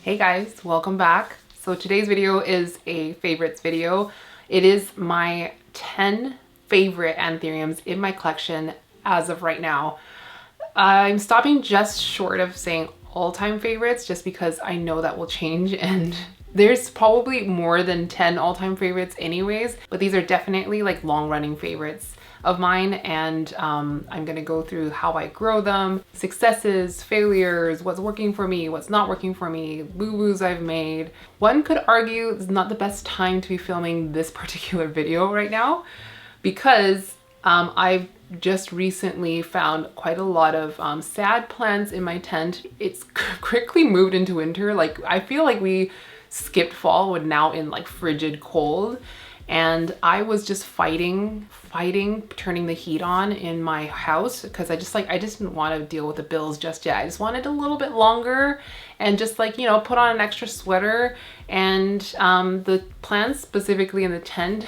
Hey guys, welcome back. So today's video is a favorites video. It is my 10 favorite anthuriums in my collection as of right now. I'm stopping just short of saying all-time favorites just because I know that will change, and there's probably more than 10 all-time favorites anyways, but these are definitely like long-running favorites of mine, and I'm gonna go through how I grow them, successes, failures, what's working for me, what's not working for me, boo-boos I've made. One could argue it's not the best time to be filming this particular video right now because I've just recently found quite a lot of sad plants in my tent. It's quickly moved into winter. Like, I feel like we skipped fall, we're now in like frigid cold. And I was just fighting turning the heat on in my house because I just didn't want to deal with the bills just yet. I just wanted a little bit longer and just like, you know, put on an extra sweater. And the plants specifically in the tent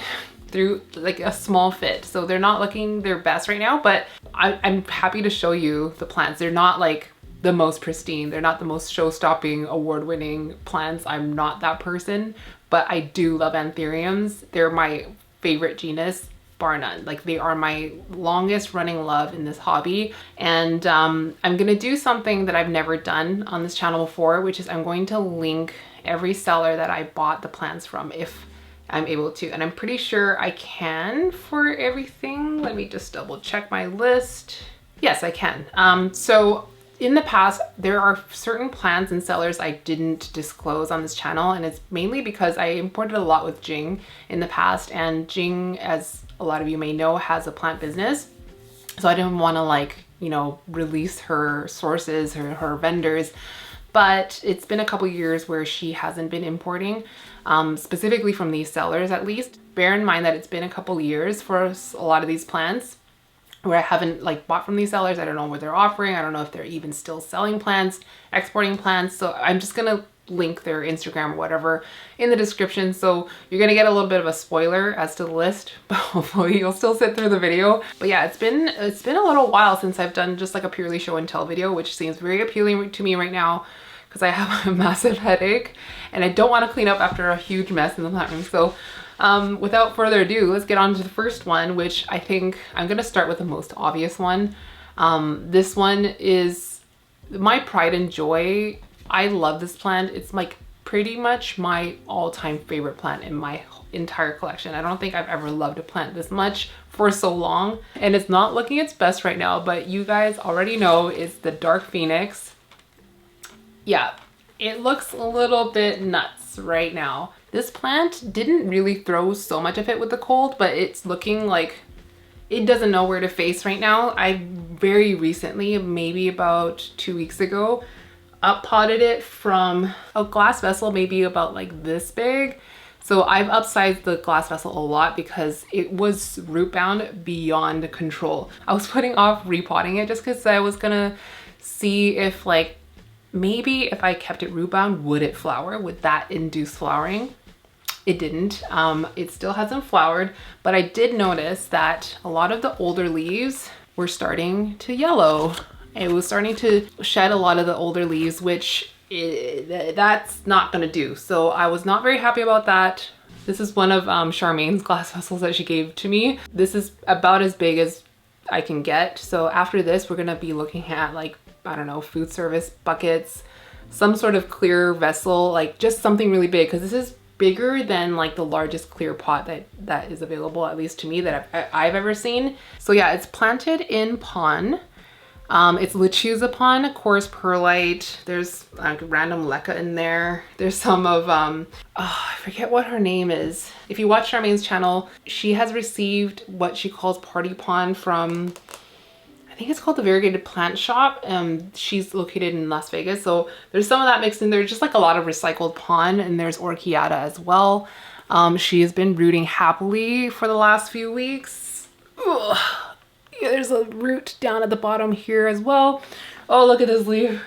through like a small fit. So they're not looking their best right now, but I'm happy to show you the plants. They're not like the most pristine. They're not the most show-stopping, award-winning plants. I'm not that person, but I do love anthuriums. They're my favorite genus, bar none. Like, they are my longest running love in this hobby. And I'm gonna do something that I've never done on this channel before, which is I'm going to link every seller that I bought the plants from if I'm able to. And I'm pretty sure I can for everything. Let me just double check my list. Yes, I can. So in the past, there are certain plants and sellers I didn't disclose on this channel, and it's mainly because I imported a lot with Jing in the past, and Jing, as a lot of you may know, has a plant business. So I didn't want to, like, you know, release her sources, her vendors, but it's been a couple years where she hasn't been importing, specifically from these sellers at least. Bear in mind that it's been a couple years for a lot of these plants where I haven't like bought from these sellers. I don't know what they're offering. I don't know if they're even still selling plants, exporting plants. So I'm just gonna link their Instagram or whatever in the description. So you're gonna get a little bit of a spoiler as to the list, but hopefully you'll still sit through the video. But yeah, it's been a little while since I've done just like a purely show and tell video, which seems very appealing to me right now because I have a massive headache and I don't want to clean up after a huge mess in the plant room. So without further ado, let's get on to the first one, which I think I'm gonna start with the most obvious one. This one is my pride and joy. I love this plant. It's like pretty much my all-time favorite plant in my entire collection. I don't think I've ever loved a plant this much for so long, and it's not looking its best right now, but you guys already know it's the Dark Phoenix. Yeah, it looks a little bit nuts right now. This plant didn't really throw so much of it with the cold, but it's looking like it doesn't know where to face right now. I very recently, maybe about 2 weeks ago, up-potted it from a glass vessel, maybe about like this big. So I've upsized the glass vessel a lot because it was root bound beyond control. I was putting off repotting it just because I was gonna see if like, maybe if I kept it root bound, would it flower? Would that induce flowering? It didn't. It still hasn't flowered, but I did notice that a lot of the older leaves were starting to yellow. It was starting to shed a lot of the older leaves, which that's not gonna do. So I was not very happy about that. This is one of Charmaine's glass vessels that she gave to me. This is about as big as I can get. So after this, we're gonna be looking at like, I don't know, food service buckets, some sort of clear vessel, like just something really big, because this is bigger than like the largest clear pot that is available, at least to me, that I've ever seen. So yeah, it's planted in pon. It's lechuza pon, coarse perlite. There's like random leca in there. There's some of, I forget what her name is. If you watch Charmaine's channel, she has received what she calls party pon from, I think it's called the Variegated Plant Shop. She's located in Las Vegas. So there's some of that mixed in there, just like a lot of recycled pon, and there's orchiata as well. She has been rooting happily for the last few weeks. Ugh. Yeah, there's a root down at the bottom here as well. Oh, look at this leaf.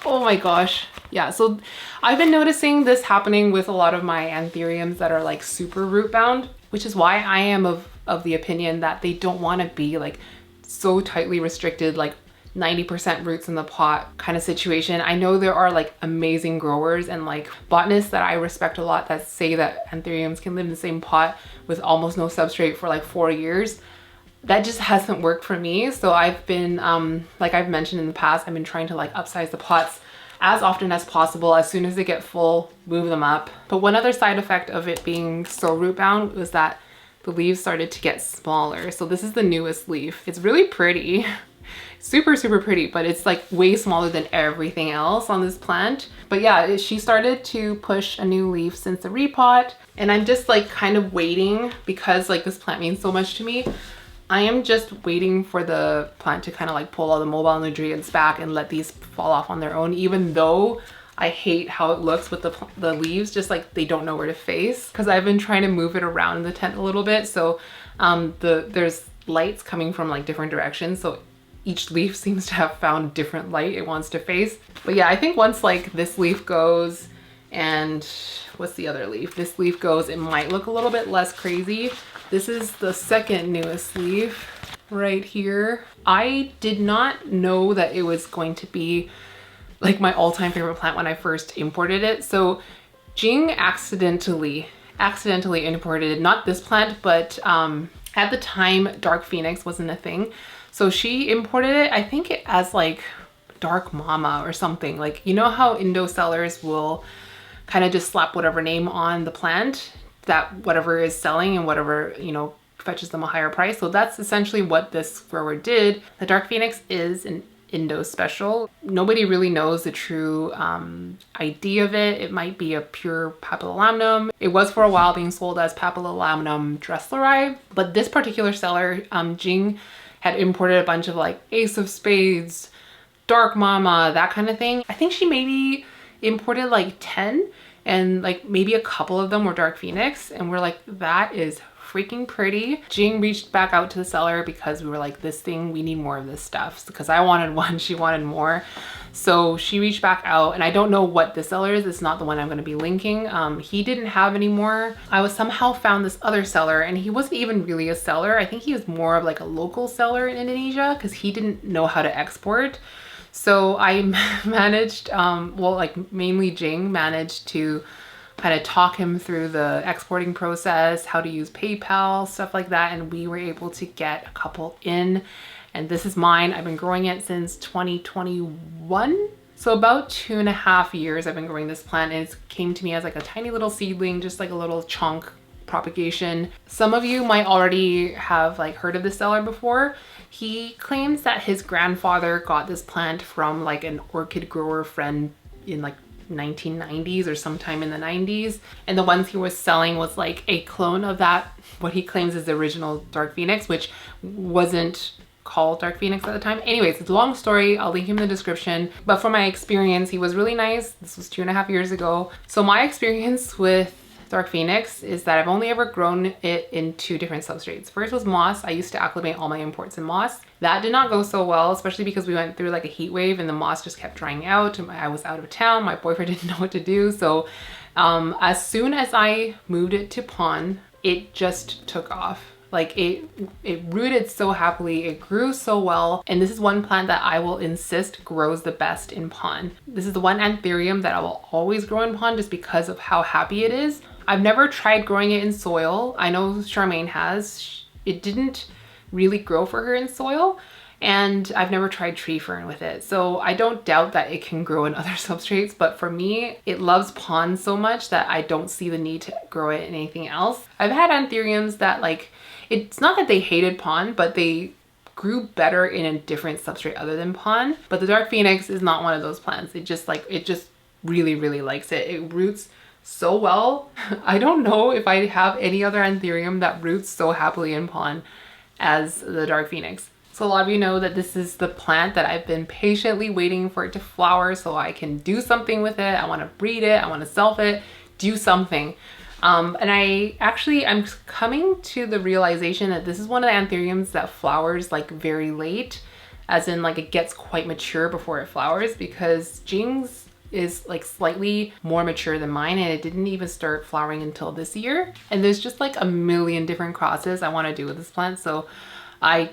Oh my gosh. Yeah, so I've been noticing this happening with a lot of my anthuriums that are like super root bound, which is why I am of the opinion that they don't want to be like so tightly restricted, like 90% roots in the pot kind of situation. I know there are like amazing growers and like botanists that I respect a lot that say that anthuriums can live in the same pot with almost no substrate for like 4 years. That just hasn't worked for me. So I've been, like I've mentioned in the past, I've been trying to like upsize the pots as often as possible. As soon as they get full, move them up. But one other side effect of it being so root bound was that the leaves started to get smaller. So this is the newest leaf. It's really pretty. Super, super pretty, but it's like way smaller than everything else on this plant. But yeah, she started to push a new leaf since the repot, and I'm just like kind of waiting because like this plant means so much to me. I am just waiting for the plant to kind of like pull all the mobile nutrients back and let these fall off on their own, even though I hate how it looks with the leaves, just like they don't know where to face, because I've been trying to move it around in the tent a little bit. So there's lights coming from like different directions. So each leaf seems to have found different light it wants to face. But yeah, I think once like this leaf goes and what's the other leaf? This leaf goes, it might look a little bit less crazy. This is the second newest leaf right here. I did not know that it was going to be like my all-time favorite plant when I first imported it. So Jing accidentally imported, not this plant, but at the time Dark Phoenix wasn't a thing. So she imported it, I think it as like Dark Mama or something. Like, you know how Indo sellers will kind of just slap whatever name on the plant that whatever is selling and whatever, you know, fetches them a higher price. So that's essentially what this grower did. The Dark Phoenix is an Indo special. Nobody really knows the true ID of it. It might be a pure papillolamnum. It was for a while being sold as papillolamnum dressleri, but this particular seller, Jing, had imported a bunch of like Ace of Spades, Dark Mama, that kind of thing. I think she maybe imported like 10, and like maybe a couple of them were Dark Phoenix, and we're like, that is freaking pretty. Jing reached back out to the seller because we were like, this thing, we need more of this stuff, because I wanted one, she wanted more. So she reached back out, and I don't know what the seller is. It's not the one I'm going to be linking. He didn't have any more. I was somehow found this other seller, and he wasn't even really a seller. I think he was more of like a local seller in Indonesia because he didn't know how to export. So I managed, well, like mainly Jing managed to kind of talk him through the exporting process, how to use PayPal, stuff like that. And we were able to get a couple in. And this is mine. I've been growing it since 2021. So about 2.5 years I've been growing this plant, and it came to me as like a tiny little seedling, just like a little chunk propagation. Some of you might already have like heard of this seller before. He claims that his grandfather got this plant from like an orchid grower friend in like 1990s or sometime in the 90s, and the ones he was selling was like a clone of that, what he claims is the original Dark Phoenix, which wasn't called Dark Phoenix at the time. Anyways, it's a long story. I'll link him in the description. But from my experience, he was really nice. This was 2.5 years ago. So my experience with Dark Phoenix is that I've only ever grown it in 2 different substrates. First was moss. I used to acclimate all my imports in moss. That did not go so well, especially because we went through like a heat wave and the moss just kept drying out. I was out of town. My boyfriend didn't know what to do. So as soon as I moved it to pond, it just took off. Like it rooted so happily, it grew so well. And this is one plant that I will insist grows the best in pond. This is the one anthurium that I will always grow in pond just because of how happy it is. I've never tried growing it in soil. I know Charmaine has. It didn't really grow for her in soil. And I've never tried tree fern with it. So I don't doubt that it can grow in other substrates, but for me, it loves pond so much that I don't see the need to grow it in anything else. I've had anthuriums that like, it's not that they hated pond, but they grew better in a different substrate other than pond. But the Dark Phoenix is not one of those plants. It just really, really likes it. It roots so well. I don't know if I have any other anthurium that roots so happily in pond as the Dark Phoenix. So a lot of you know that this is the plant that I've been patiently waiting for it to flower so I can do something with it. I want to breed it, I want to self it, do something. And I'm coming to the realization that this is one of the anthuriums that flowers like very late, as in like it gets quite mature before it flowers, because Jing's is like slightly more mature than mine, and it didn't even start flowering until this year. And there's just like a million different crosses I want to do with this plant. So I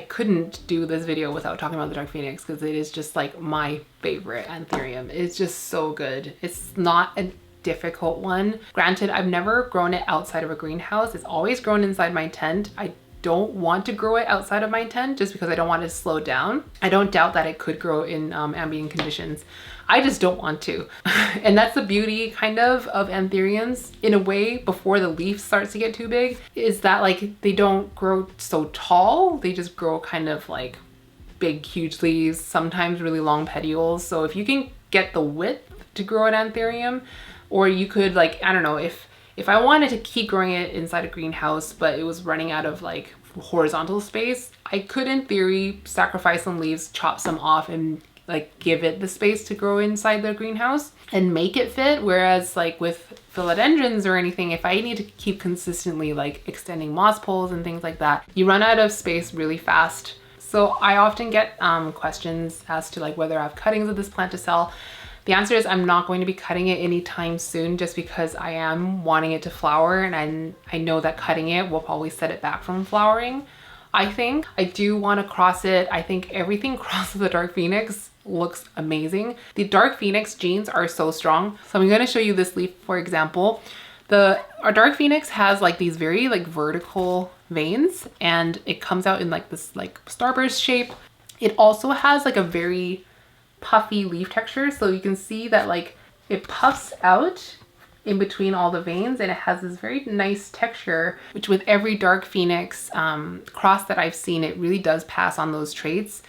couldn't do this video without talking about the Dark Phoenix because it is just like my favorite anthurium. It's just so good. It's not a difficult one. Granted, I've never grown it outside of a greenhouse. It's always grown inside my tent. I don't want to grow it outside of my tent just because I don't want it to slow down. I don't doubt that it could grow in ambient conditions. I just don't want to. And that's the beauty kind of anthuriums in a way before the leaf starts to get too big, is that like they don't grow so tall. They just grow kind of like big, huge leaves, sometimes really long petioles. So if you can get the width to grow an anthurium, or you could like, I don't know, if I wanted to keep growing it inside a greenhouse, but it was running out of like horizontal space, I could in theory sacrifice some leaves, chop some off, and like give it the space to grow inside the greenhouse and make it fit. Whereas like with philodendrons or anything, if I need to keep consistently like extending moss poles and things like that, you run out of space really fast. So I often get questions as to like whether I have cuttings of this plant to sell. The answer is I'm not going to be cutting it anytime soon, just because I am wanting it to flower, and I know that cutting it will probably set it back from flowering. I think I do want to cross it. I think everything crossed with the Dark Phoenix looks amazing. The Dark Phoenix genes are so strong. So I'm going to show you this leaf, for example. Our Dark Phoenix has like these very like vertical veins, and it comes out in like this like starburst shape. It also has like a very puffy leaf texture, so you can see that like it puffs out in between all the veins, and it has this very nice texture, which with every Dark Phoenix cross that I've seen, it really does pass on those traits.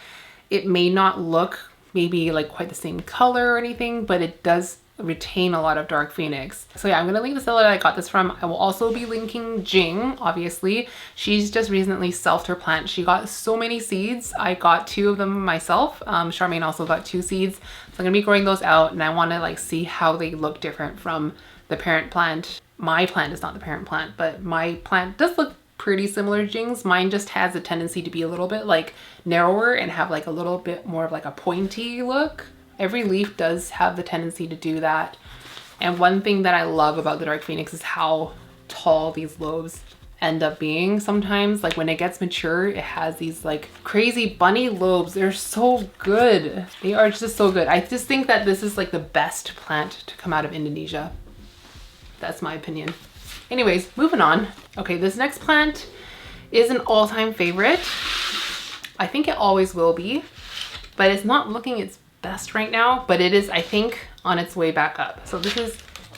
It may not look maybe like quite the same color or anything, but it does retain a lot of Dark Phoenix. So yeah, I'm gonna link the seller that I got this from. I will also be linking Jing, obviously. She's just recently selfed her plant. She got so many seeds. I got 2 of them myself. Charmaine also got 2 seeds. So I'm gonna be growing those out, and I wanna like see how they look different from the parent plant. My plant is not the parent plant, but my plant does look pretty similar to Jing's. Mine just has a tendency to be a little bit like narrower and have like a little bit more of like a pointy look. Every leaf does have the tendency to do that. And one thing that I love about the Dark Phoenix is how tall these lobes end up being sometimes. Like when it gets mature, it has these like crazy bunny lobes. They're so good. They are just so good. I just think that this is like the best plant to come out of Indonesia. That's my opinion. Anyways, moving on. Okay, this next plant is an all-time favorite. I think it always will be, but it's not looking its best right now, but it is, I think, on its way back up. So this is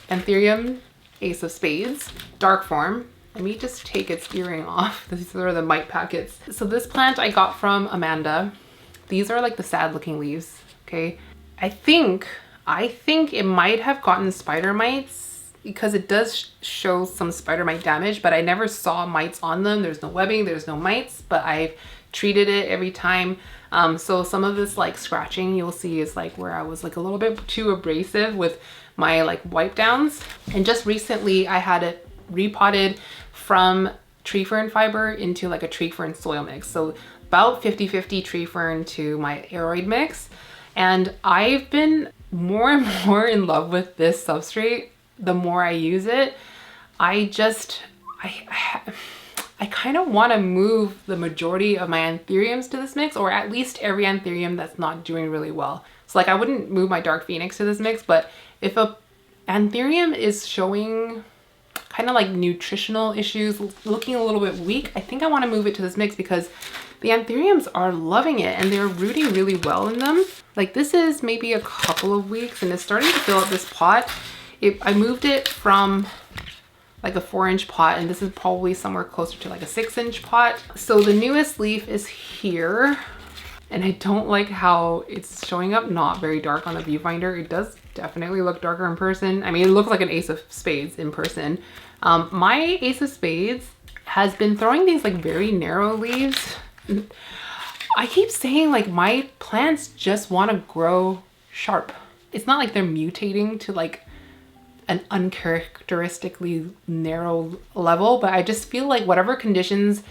Anthurium Ace of Spades, dark form. Let me just take its earring off. These are the mite packets. So this plant I got from Amanda. These are like the sad looking leaves, okay? I think it might have gotten spider mites because it does show some spider mite damage, but I never saw mites on them. There's no webbing, there's no mites, but I've treated it every time. So some of this like scratching you'll see is like where I was like a little bit too abrasive with my like wipe downs. And just recently I had it repotted from tree fern fiber into like a tree fern soil mix. So about 50-50 tree fern to my aroid mix. And I've been more and more in love with this substrate the more I use it. I kind of want to move the majority of my anthuriums to this mix, or at least every anthurium that's not doing really well. So like I wouldn't move my Dark Phoenix to this mix, but if a anthurium is showing kind of like nutritional issues, looking a little bit weak, I think I want to move it to this mix because the anthuriums are loving it and they're rooting really well in them. Like this is maybe a couple of weeks and it's starting to fill up this pot. I moved it from like a 4-inch pot, and this is probably somewhere closer to like a 6-inch pot. So the newest leaf is here, and I don't like how it's showing up not very dark on the viewfinder. It does definitely look darker in person. I mean, it looks like an Ace of Spades in person. My Ace of Spades has been throwing these like very narrow leaves. I keep saying like my plants just want to grow sharp. It's not like they're mutating to like an uncharacteristically narrow level, but I just feel like whatever conditions,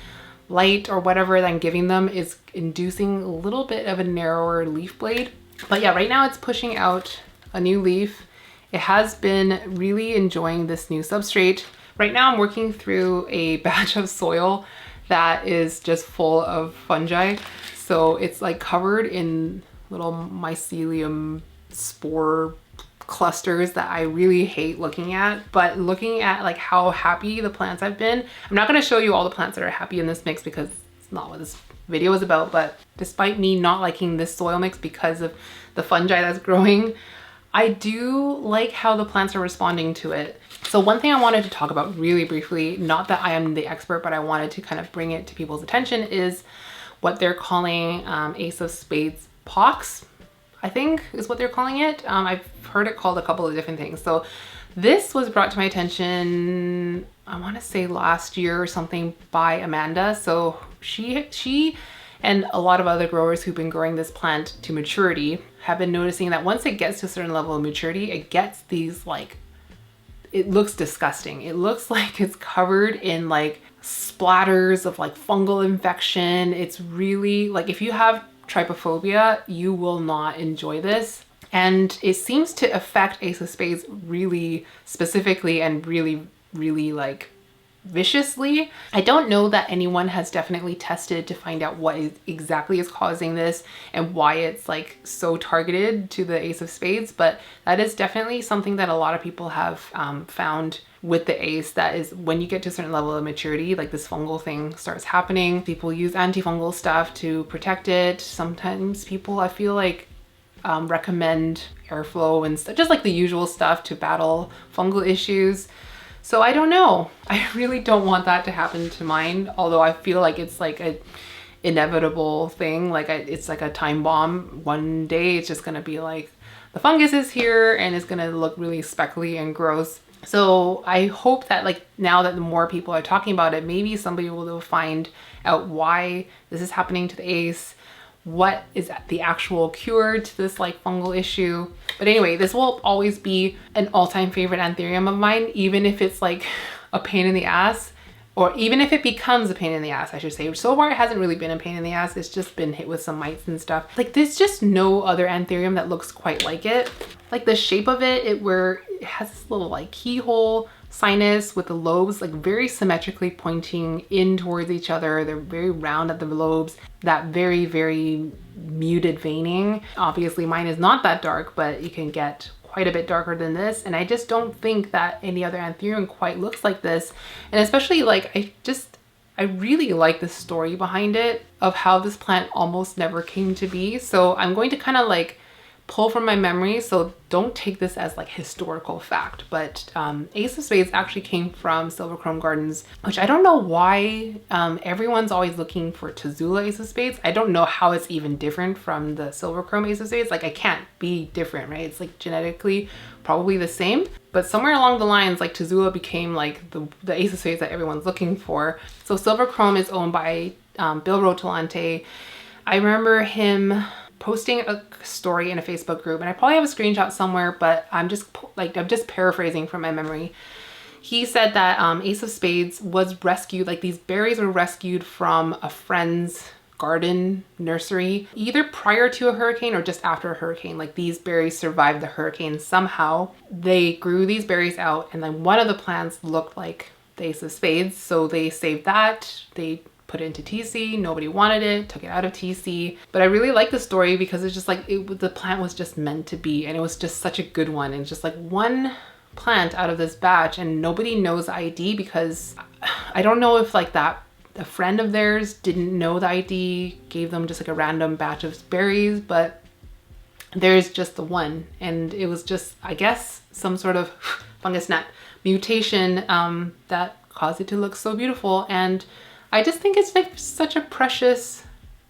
light or whatever that I'm giving them is inducing a little bit of a narrower leaf blade. But yeah, right now it's pushing out a new leaf. It has been really enjoying this new substrate. Right now I'm working through a batch of soil that is just full of fungi. So it's like covered in little mycelium spore clusters that I really hate looking at. But looking at like how happy the plants have been, I'm not going to show you all the plants that are happy in this mix because it's not what this video is about. But despite me not liking this soil mix because of the fungi that's growing, I do like how the plants are responding to it. So one thing I wanted to talk about really briefly, not that I am the expert, but I wanted to kind of bring it to people's attention, is what they're calling Ace of Spades pox, I think is what they're calling it. I've heard it called a couple of different things. So this was brought to my attention, I want to say last year or something, by Amanda. So she and a lot of other growers who've been growing this plant to maturity have been noticing that once it gets to a certain level of maturity, it gets these like, it looks disgusting. It looks like it's covered in like splatters of like fungal infection. It's really like, if you have trypophobia, you will not enjoy this. And it seems to affect Ace of Spades really specifically and really like viciously. I don't know that anyone has definitely tested to find out what exactly is causing this and why it's like so targeted to the Ace of Spades, but that is definitely something that a lot of people have found with the ace. That is, when you get to a certain level of maturity, like this fungal thing starts happening. People use antifungal stuff to protect it. Sometimes people, I feel like, recommend airflow and just like the usual stuff to battle fungal issues. So I don't know. I really don't want that to happen to mine, although I feel like it's like a inevitable thing. Like it's like a time bomb. One day it's just gonna be like the fungus is here and it's gonna look really speckly and gross. So I hope that like now that the more people are talking about it, maybe somebody will find out why this is happening to the ace. What is the actual cure to this like fungal issue? But anyway, this will always be an all-time favorite anthurium of mine, even if it's like a pain in the ass, or even if it becomes a pain in the ass, I should say. So far, it hasn't really been a pain in the ass. It's just been hit with some mites and stuff. Like there's just no other anthurium that looks quite like it. Like the shape of it, where it has this little like keyhole sinus with the lobes like very symmetrically pointing in towards each other. They're very round at the lobes, that very muted veining. Obviously mine is not that dark, but you can get quite a bit darker than this. And I just don't think that any other anthurium quite looks like this. And especially like, I really like the story behind it of how this plant almost never came to be. So I'm going to kind of like pull from my memory, so don't take this as like historical fact, but Ace of Spades actually came from Silver Chrome Gardens, which I don't know why everyone's always looking for Tazula Ace of Spades. I don't know how it's even different from the Silver Chrome Ace of Spades. Like it can't be different, right? It's like genetically probably the same, but somewhere along the lines, like Tazula became like the Ace of Spades that everyone's looking for. So Silver Chrome is owned by Bill Rotolante. I remember him posting a story in a Facebook group, and I probably have a screenshot somewhere, but I'm just paraphrasing from my memory. He said that Ace of Spades was rescued, like these berries were rescued from a friend's garden nursery, either prior to a hurricane or just after a hurricane. Like these berries survived the hurricane somehow. They grew these berries out, and then one of the plants looked like the Ace of Spades, so they saved that. They put it into TC, nobody wanted it, took it out of TC. But I really like the story because it's just like, the plant was just meant to be, and it was just such a good one. And just like one plant out of this batch, and nobody knows the ID because I don't know if like that a friend of theirs didn't know the ID, gave them just like a random batch of berries, but there's just the one. And it was just, I guess, some sort of fungus gnat mutation that caused it to look so beautiful. And I just think it's like such a precious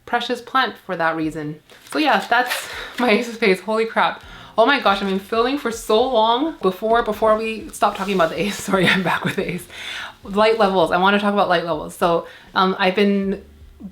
plant for that reason. So yeah, that's my Ace of Spades. Holy crap. Oh my gosh, I've been filming for so long before we stop talking about the ace. Sorry, I'm back with the ace. Light levels. I want to talk about light levels. So I've been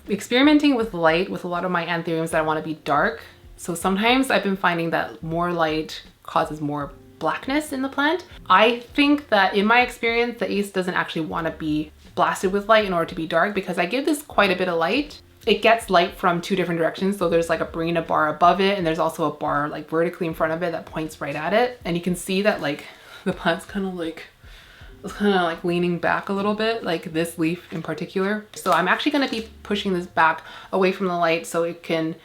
experimenting with light with a lot of my anthuriums that I want to be dark. So sometimes I've been finding that more light causes more blackness in the plant. I think that in my experience, the ace doesn't actually want to be blasted with light in order to be dark, because I give this quite a bit of light. It gets light from two different directions. So there's like a Barina bar above it, and there's also a bar like vertically in front of it that points right at it. And you can see that like the plant's kind of like it's kind of like leaning back a little bit, like this leaf in particular. So I'm actually going to be pushing this back away from the light so it can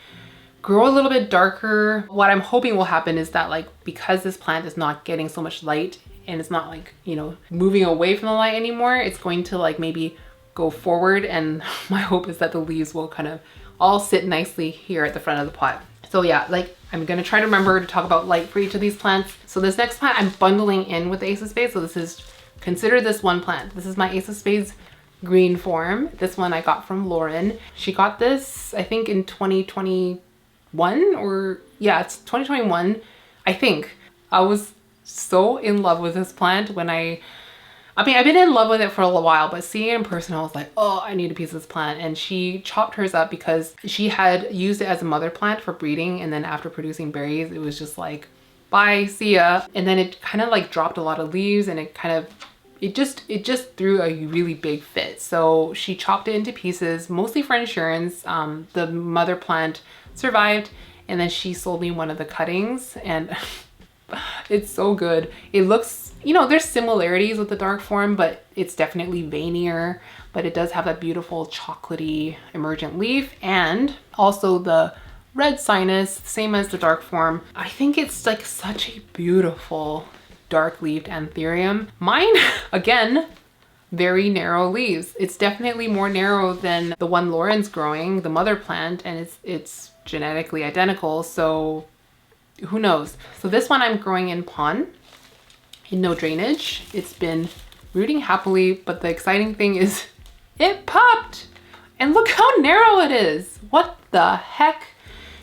grow a little bit darker. What I'm hoping will happen is that, like, because this plant is not getting so much light and it's not like, you know, moving away from the light anymore, it's going to like maybe go forward, and my hope is that the leaves will kind of all sit nicely here at the front of the pot. So yeah, like I'm gonna try to remember to talk about light for each of these plants. So this next plant I'm bundling in with the Ace of Spades. So this is, consider this one plant. This is my Ace of Spades green form. This one I got from Lauren. She got this, I think in 2021, or yeah, it's 2021, I think. I was so in love with this plant when I mean, I've been in love with it for a little while, but seeing it in person, I was like, oh, I need a piece of this plant. And she chopped hers up because she had used it as a mother plant for breeding. And then after producing berries, it was just like, bye, see ya. And then it kind of like dropped a lot of leaves, and it just threw a really big fit. So she chopped it into pieces, mostly for insurance. The mother plant survived, and then she sold me one of the cuttings, and it's so good. It looks, you know, there's similarities with the dark form, but it's definitely veinier, but it does have that beautiful chocolatey emergent leaf, and also the red sinus, same as the dark form. I think it's like such a beautiful dark leafed anthurium. Mine, again, very narrow leaves. It's definitely more narrow than the one Lauren's growing, the mother plant, and it's genetically identical, so who knows. So this one I'm growing in pond, in no drainage. It's been rooting happily, but the exciting thing is it popped, and look how narrow it is. What the heck?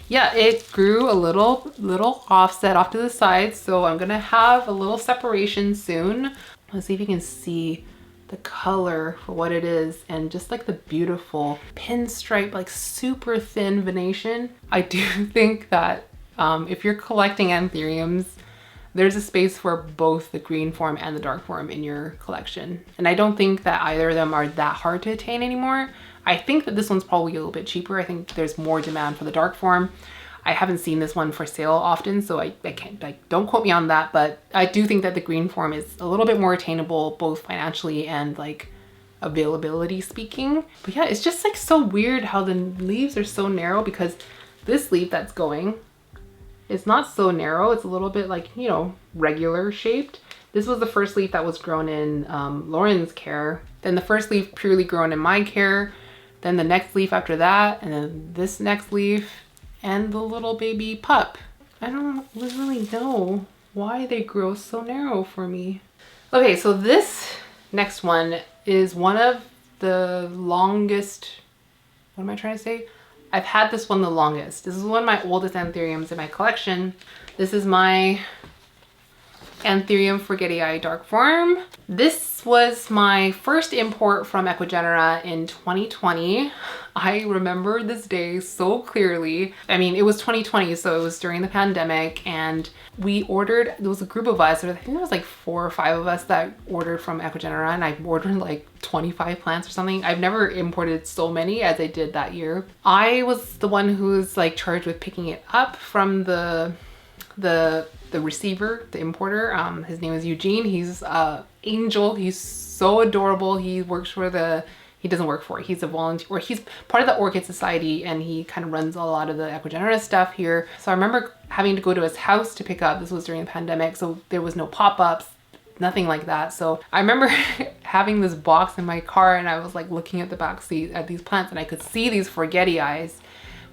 Yeah, it grew a little offset off to the side, so I'm gonna have a little separation soon. Let's see if you can see the color for what it is, and just like the beautiful pinstripe, like super thin venation. I do think that if you're collecting anthuriums, there's a space for both the green form and the dark form in your collection. And I don't think that either of them are that hard to attain anymore. I think that this one's probably a little bit cheaper. I think there's more demand for the dark form. I haven't seen this one for sale often, so I can't, like, don't quote me on that, but I do think that the green form is a little bit more attainable, both financially and like availability speaking. But yeah, it's just like so weird how the leaves are so narrow, because this leaf that's going, it's not so narrow. It's a little bit like, you know, regular shaped. This was the first leaf that was grown in Lauren's care. Then the first leaf purely grown in my care. Then the next leaf after that. And then this next leaf and the little baby pup. I don't really know why they grow so narrow for me. Okay, so this next one is one of the longest, what am I trying to say? I've had this one the longest. This is one of my oldest anthuriums in my collection. This is my Anthurium Forgetti dark form. This was my first import from Ecuagenera in 2020. I remember this day so clearly. I mean, it was 2020, so it was during the pandemic, and we ordered, there was a group of us, I think there was like 4 or 5 of us that ordered from Ecuagenera, and I ordered like 25 plants or something. I've never imported so many as I did that year. I was the one who was like charged with picking it up from the receiver, the importer. His name is Eugene. He's angel. He's so adorable. He works for he doesn't work for it. He's a volunteer, or he's part of the Orchid Society, and he kind of runs a lot of the Ecuagenera stuff here. So I remember having to go to his house to pick up. This was during the pandemic, so there was no pop-ups, nothing like that. So I remember having this box in my car, and I was like looking at the back seat at these plants, and I could see these Forgetti eyes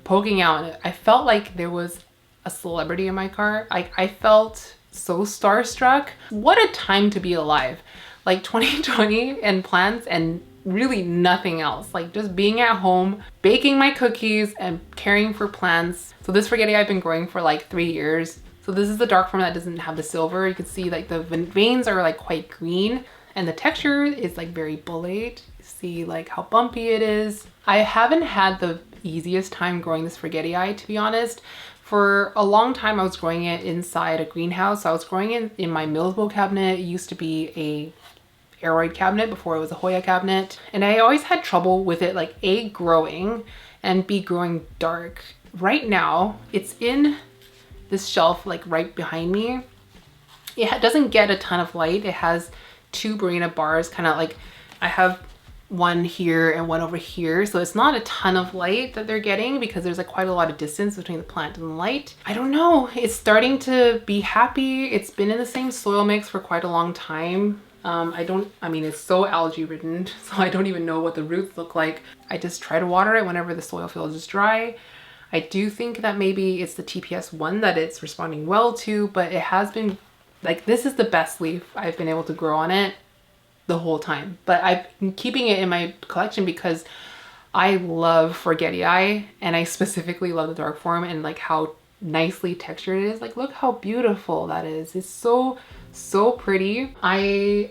poking out, and I felt like there was a celebrity in my car. I felt so starstruck. What a time to be alive. Like 2020 and plants and really nothing else. Like just being at home, baking my cookies and caring for plants. So this Forgetti I've been growing for like 3 years. So this is the dark form that doesn't have the silver. You can see like the veins are like quite green, and the texture is like very bullate. See like how bumpy it is. I haven't had the easiest time growing this Forgetti, to be honest. For a long time, I was growing it inside a greenhouse. So I was growing it in my Millsbo cabinet. It used to be a aeroid cabinet before it was a Hoya cabinet. And I always had trouble with it, like A, growing, and B, growing dark. Right now, it's in this shelf like right behind me. It doesn't get a ton of light. It has 2 Barina bars, kind of like I have one here and one over here, so it's not a ton of light that they're getting because there's like quite a lot of distance between the plant and the light. I don't know, it's starting to be happy. It's been in the same soil mix for quite a long time. I mean, it's so algae ridden, so I don't even know what the roots look like. I just try to water it whenever the soil feels dry. I do think that maybe it's the TPS1 that it's responding well to, but it has been like, this is the best leaf I've been able to grow on it the whole time. But I've been keeping it in my collection because I love Forgetti, and I specifically love the dark form and like how nicely textured it is. Like, look how beautiful that is. It's so pretty. I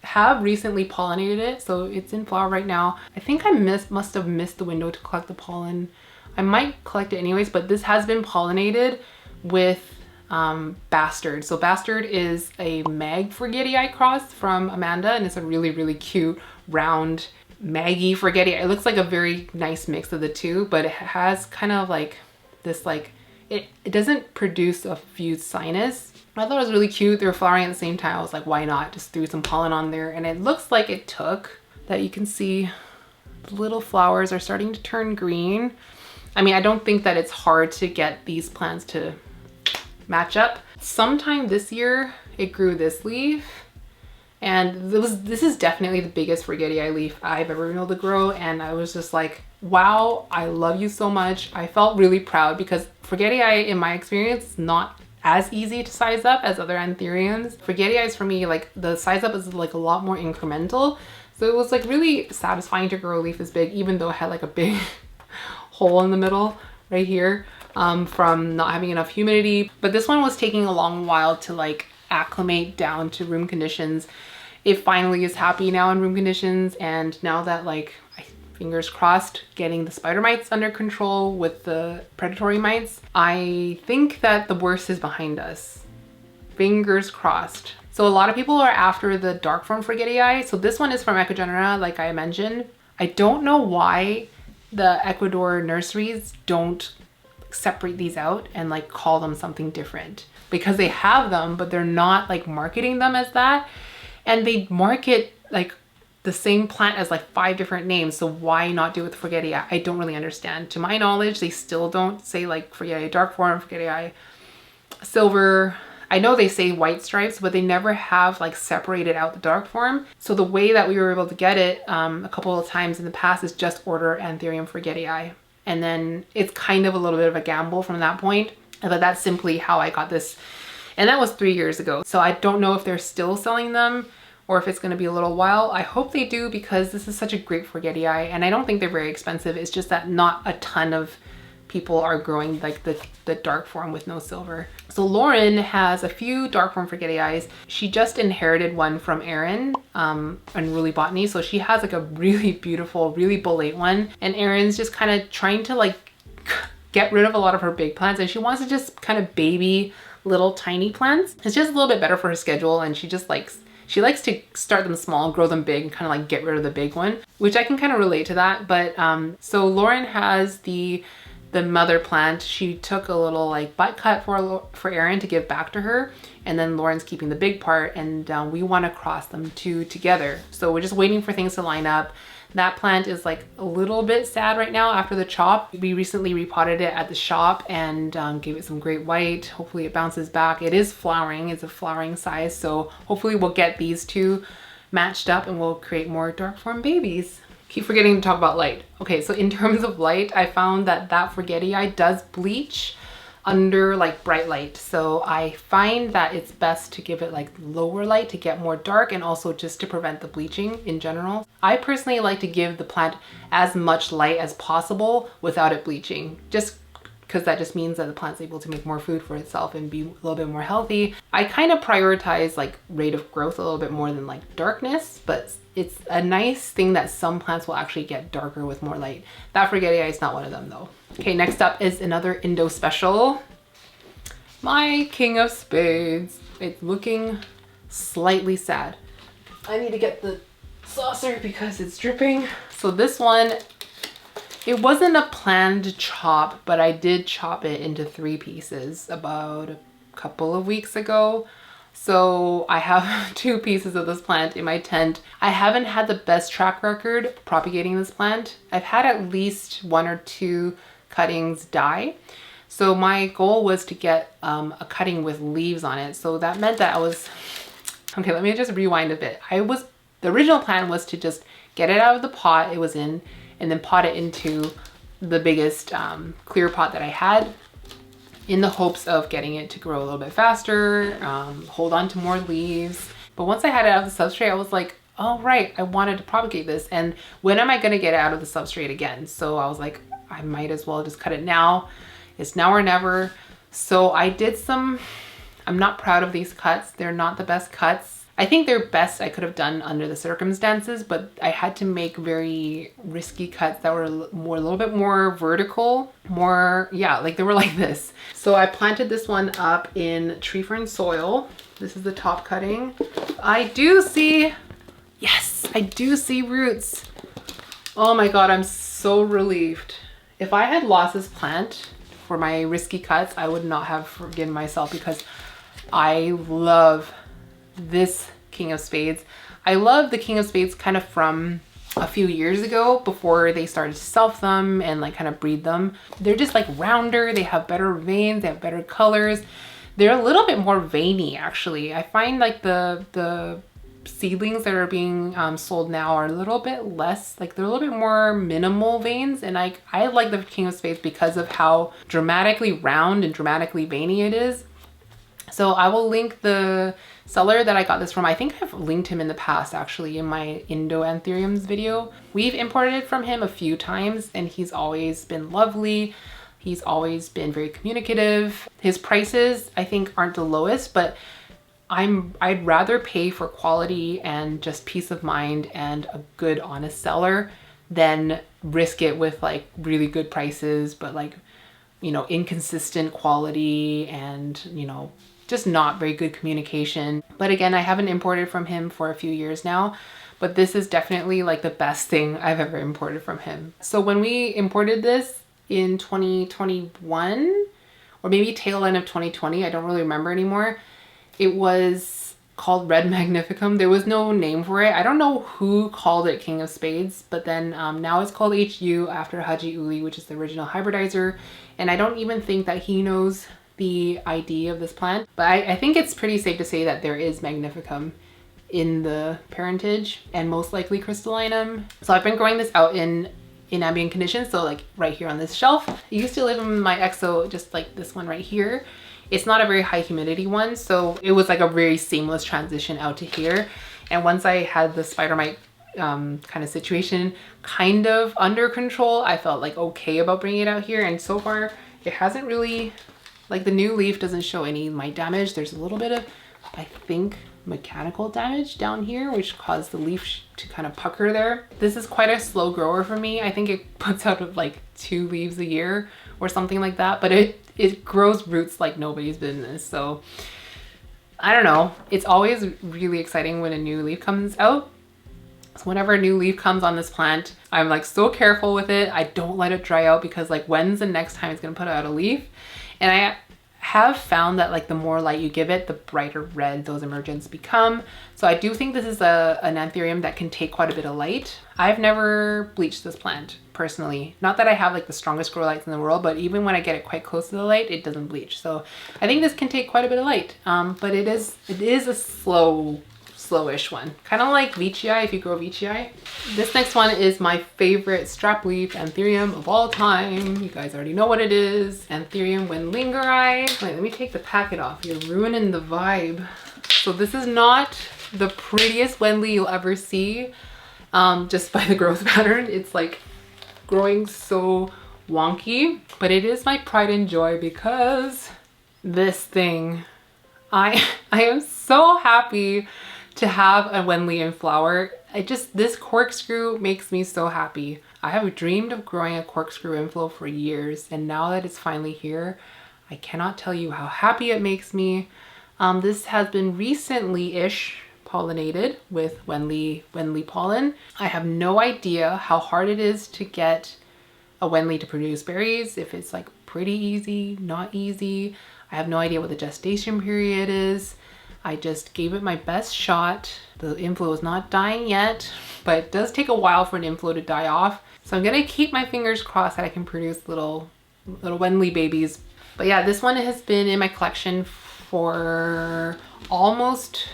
have recently pollinated it, so it's in flower right now. I think I must have missed the window to collect the pollen. I might collect it anyways, but this has been pollinated with Bastard. So Bastard is a Mag Forgetti cross from Amanda, and it's a really cute round Maggie Forgetti. It looks like a very nice mix of the two, but it has kind of like this, like, it doesn't produce a fused sinus. I thought it was really cute. They were flowering at the same time. I was like, why not? Just threw some pollen on there, and it looks like it took. That you can see the little flowers are starting to turn green. I mean, I don't think that it's hard to get these plants to match up. Sometime this year, it grew this leaf, and this is definitely the biggest Forgetti leaf I've ever been able to grow, and I was just like, wow, I love you so much. I felt really proud because Forgetti, in my experience, is not as easy to size up as other anthuriums. Forgetti for me, like, the size up is like a lot more incremental, so it was like really satisfying to grow a leaf this big, even though it had like a big hole in the middle right here from not having enough humidity. But this one was taking a long while to like acclimate down to room conditions. It finally is happy now in room conditions, and now that, like, fingers crossed, getting the spider mites under control with the predatory mites, I think that the worst is behind us. Fingers crossed. So a lot of people are after the dark form Forgetti. So this one is from Ecuagenera, like I mentioned. I don't know why the Ecuador nurseries don't separate these out and like call them something different, because they have them, but they're not like marketing them as that. And they market like the same plant as like 5 different names. So why not do it with Forgetti? I don't really understand. To my knowledge, they still don't say like Forgetti dark form, Forgetti silver. I know they say white stripes, but they never have like separated out the dark form. So the way that we were able to get it a couple of times in the past is just order Anthurium Forgetti. And then it's kind of a little bit of a gamble from that point. But that's simply how I got this. And that was 3 years ago. So I don't know if they're still selling them or if it's going to be a little while. I hope they do, because this is such a great Forgetti, and I don't think they're very expensive. It's just that not a ton of people are growing like the dark form with no silver. So Lauren has a few dark form Forgetti. She just inherited one from Erin and Really Botany. So she has like a really beautiful, really bolate one. And Erin's just kind of trying to like get rid of a lot of her big plants, and she wants to just kind of baby little tiny plants. It's just a little bit better for her schedule, and she likes to start them small, grow them big, and kind of like get rid of the big one, which I can kind of relate to that. But so Lauren has the mother plant. She took a little like butt cut for Erin to give back to her, and then Lauren's keeping the big part, and we want to cross them two together. So we're just waiting for things to line up. That plant is like a little bit sad right now after the chop. We recently repotted it at the shop and gave it some great white. Hopefully it bounces back. It is flowering, it's a flowering size. So hopefully we'll get these two matched up and we'll create more dark form babies. Keep forgetting to talk about light. Okay, so in terms of light, I found that Forgetti does bleach under like bright light. So I find that it's best to give it like lower light to get more dark, and also just to prevent the bleaching in general. I personally like to give the plant as much light as possible without it bleaching, just because that just means that the plant's able to make more food for itself and be a little bit more healthy. I kind of prioritize like rate of growth a little bit more than like darkness, but it's a nice thing that some plants will actually get darker with more light. That Forgetti is not one of them though. Okay, next up is another Indo special. My King of Spades. It's looking slightly sad. I need to get the saucer because it's dripping. So this one, it wasn't a planned chop, but I did chop it into 3 pieces about a couple of weeks ago. So I have 2 pieces of this plant in my tent. I haven't had the best track record propagating this plant. I've had at least 1 or 2 cuttings die. So my goal was to get a cutting with leaves on it. So that meant that okay, let me just rewind a bit. The original plan was to just get it out of the pot it was in and then pot it into the biggest clear pot that I had, in the hopes of getting it to grow a little bit faster, hold on to more leaves. But once I had it out of the substrate, I was like, oh right, I wanted to propagate this. And when am I gonna get it out of the substrate again? So I was like, I might as well just cut it now. It's now or never. So I did I'm not proud of these cuts. They're not the best cuts. I think they're best I could have done under the circumstances, but I had to make very risky cuts that were a little bit more vertical, like they were like this. So I planted this one up in tree fern soil. This is the top cutting. I do see roots. Oh my God, I'm so relieved. If I had lost this plant for my risky cuts, I would not have forgiven myself, because I love this King of Spades. I love the King of Spades kind of from a few years ago, before they started to self them and like kind of breed them. They're just like rounder, they have better veins, they have better colors. They're a little bit more veiny actually. I find like the seedlings that are being sold now are a little bit less, like they're a little bit more minimal veins, and I like the King of Spades because of how dramatically round and dramatically veiny it is. So I will link the seller that I got this from. I think I've linked him in the past actually in my Indo Anthuriums video. We've imported from him a few times and he's always been lovely. He's always been very communicative. His prices I think aren't the lowest, but I'd rather pay for quality and just peace of mind and a good honest seller than risk it with like really good prices, but like, you know, inconsistent quality and, you know, just not very good communication. But again, I haven't imported from him for a few years now, but this is definitely like the best thing I've ever imported from him. So when we imported this in 2021, or maybe tail end of 2020, I don't really remember anymore, it was called Red Magnificum. There was no name for it. I don't know who called it King of Spades, but then now it's called HU after Haji Uli, which is the original hybridizer. And I don't even think that he knows the ID of this plant, but I think it's pretty safe to say that there is Magnificum in the parentage and most likely crystallinum. So I've been growing this out in ambient conditions, so like right here on this shelf. I used to live in my exo, just like this one right here. It's not a very high humidity one, so it was like a very seamless transition out to here. And once I had the spider mite kind of situation kind of under control, I felt like okay about bringing it out here. And so far it hasn't really, like the new leaf doesn't show any mite damage. There's a little bit of, I think, mechanical damage down here, which caused the leaf to kind of pucker there. This is quite a slow grower for me. I think it puts out like 2 leaves a year or something like that, but it grows roots like nobody's business. So I don't know. It's always really exciting when a new leaf comes out. So whenever a new leaf comes on this plant, I'm like so careful with it. I don't let it dry out, because like when's the next time it's gonna put out a leaf? And I have found that like the more light you give it, the brighter red those emergents become. So I do think this is an anthurium that can take quite a bit of light. I've never bleached this plant personally. Not that I have like the strongest grow lights in the world, but even when I get it quite close to the light, it doesn't bleach. So I think this can take quite a bit of light, but it is a slowish one. Kind of like veitchii if you grow veitchii. This next one is my favorite strap leaf anthurium of all time. You guys already know what it is. Anthurium wendlingeri. Wait, let me take the packet off. You're ruining the vibe. So this is not the prettiest wendley you'll ever see, just by the growth pattern. It's like growing so wonky, but it is my pride and joy because this thing, I am so happy to have a wendley in flower. This corkscrew makes me so happy. I have dreamed of growing a corkscrew inflow for years, and now that it's finally here, I cannot tell you how happy it makes me. This has been recently-ish pollinated with wendley pollen. I have no idea how hard it is to get a wendley to produce berries, if it's like pretty easy, not easy. I have no idea what the gestation period is. I just gave it my best shot. The inflow is not dying yet, but it does take a while for an inflow to die off. So I'm gonna keep my fingers crossed that I can produce little Wenli babies. But yeah, this one has been in my collection for almost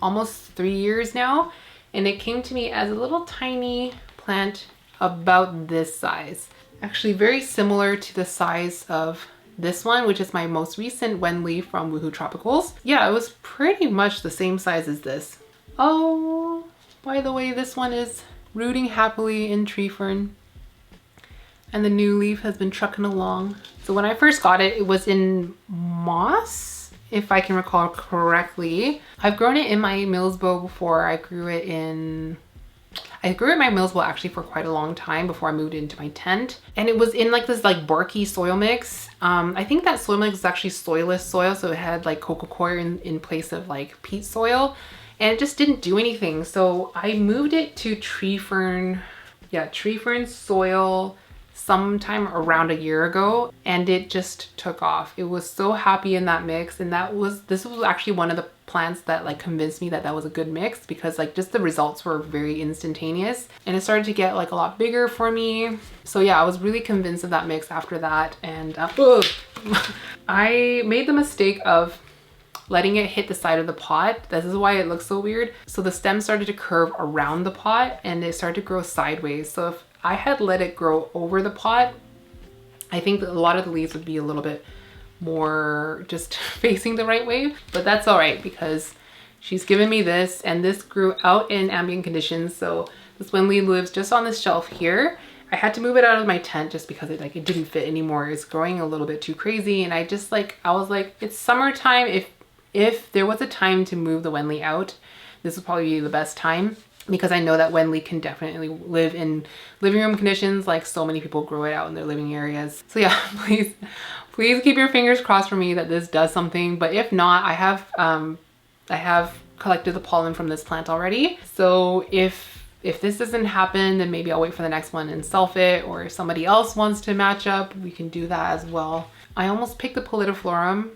3 years now. And it came to me as a little tiny plant about this size. Actually very similar to the size of this one, which is my most recent Wenli from Woohoo Tropicals. Yeah, it was pretty much the same size as this. Oh, by the way, this one is rooting happily in tree fern. And the new leaf has been trucking along. So when I first got it, it was in moss, if I can recall correctly. I've grown it in my Mills bow before. I grew it in my Mills bowl actually for quite a long time before I moved into my tent. And it was in like this like barky soil mix. I think that soil mix is actually soilless soil. So it had like coco coir in place of like peat soil. And it just didn't do anything. So I moved it to tree fern soil sometime around a year ago, and it just took off. It was so happy in that mix, and this was actually one of the plants that like convinced me that that was a good mix, because like just the results were very instantaneous, and it started to get like a lot bigger for me. So yeah, I was really convinced of that mix after that. And I made the mistake of letting it hit the side of the pot. This is why it looks so weird. So the stem started to curve around the pot and it started to grow sideways. So if I had let it grow over the pot, I think that a lot of the leaves would be a little bit more just facing the right way, but that's all right because she's given me this, and this grew out in ambient conditions. So this Wenli lives just on this shelf here. I had to move it out of my tent just because it didn't fit anymore. It's growing a little bit too crazy, and I was like, it's summertime. If there was a time to move the Wenli out, this would probably be the best time, because I know that Wenli can definitely live in living room conditions. Like so many people grow it out in their living areas. So yeah, please keep your fingers crossed for me that this does something. But if not, I have collected the pollen from this plant already. So if this doesn't happen, then maybe I'll wait for the next one and self it, or if somebody else wants to match up, we can do that as well. I almost picked the Pallidiflorum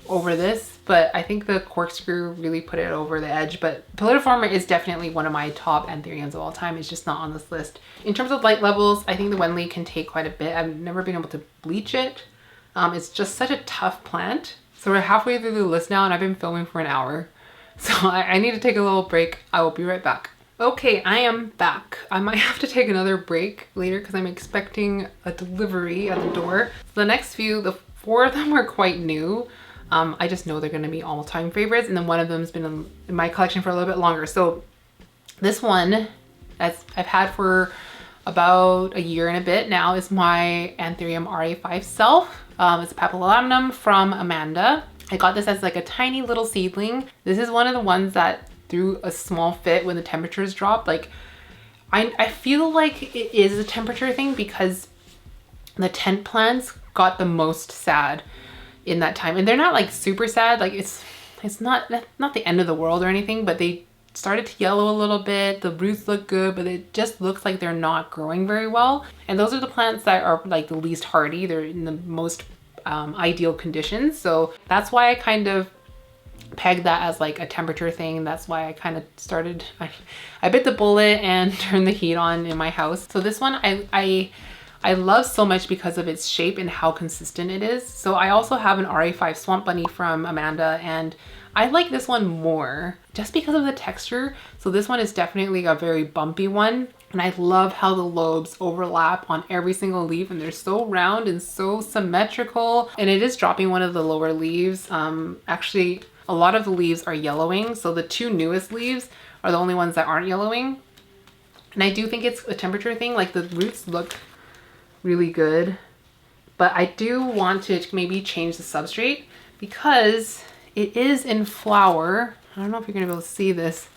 over this, but I think the Corkscrew really put it over the edge. But Pallidiflorum is definitely one of my top anthuriums of all time. It's just not on this list. In terms of light levels, I think the Wenli can take quite a bit. I've never been able to bleach it. It's just such a tough plant. So we're halfway through the list now, and I've been filming for an hour. So I need to take a little break. I will be right back. Okay, I am back. I might have to take another break later because I'm expecting a delivery at the door. So the next few, the 4 of them are quite new. I just know they're going to be all-time favorites, and then one of them has been in my collection for a little bit longer. So this one that I've had for about a year and a bit now is my Anthurium RA5 Self. It's a papillolamnum from Amanda. I got this as like a tiny little seedling. This is one of the ones that threw a small fit when the temperatures dropped. Like I feel like it is a temperature thing because the tent plants got the most sad in that time, and they're not like super sad. Like it's not the end of the world or anything, but they started to yellow a little bit. The roots look good, but it just looks like they're not growing very well. And those are the plants that are like the least hardy. They're in the most ideal conditions. So that's why I kind of pegged that as like a temperature thing. That's why I kind of started, I bit the bullet and turned the heat on in my house. So this one I love so much because of its shape and how consistent it is. So I also have an RA5 Swamp Bunny from Amanda, and I like this one more just because of the texture. So this one is definitely a very bumpy one, and I love how the lobes overlap on every single leaf, and they're so round and so symmetrical. And it is dropping one of the lower leaves. Actually, a lot of the leaves are yellowing, so the 2 newest leaves are the only ones that aren't yellowing. And I do think it's a temperature thing. Like the roots look really good, but I do want to maybe change the substrate because it is in flower. I don't know if you're gonna be able to see this.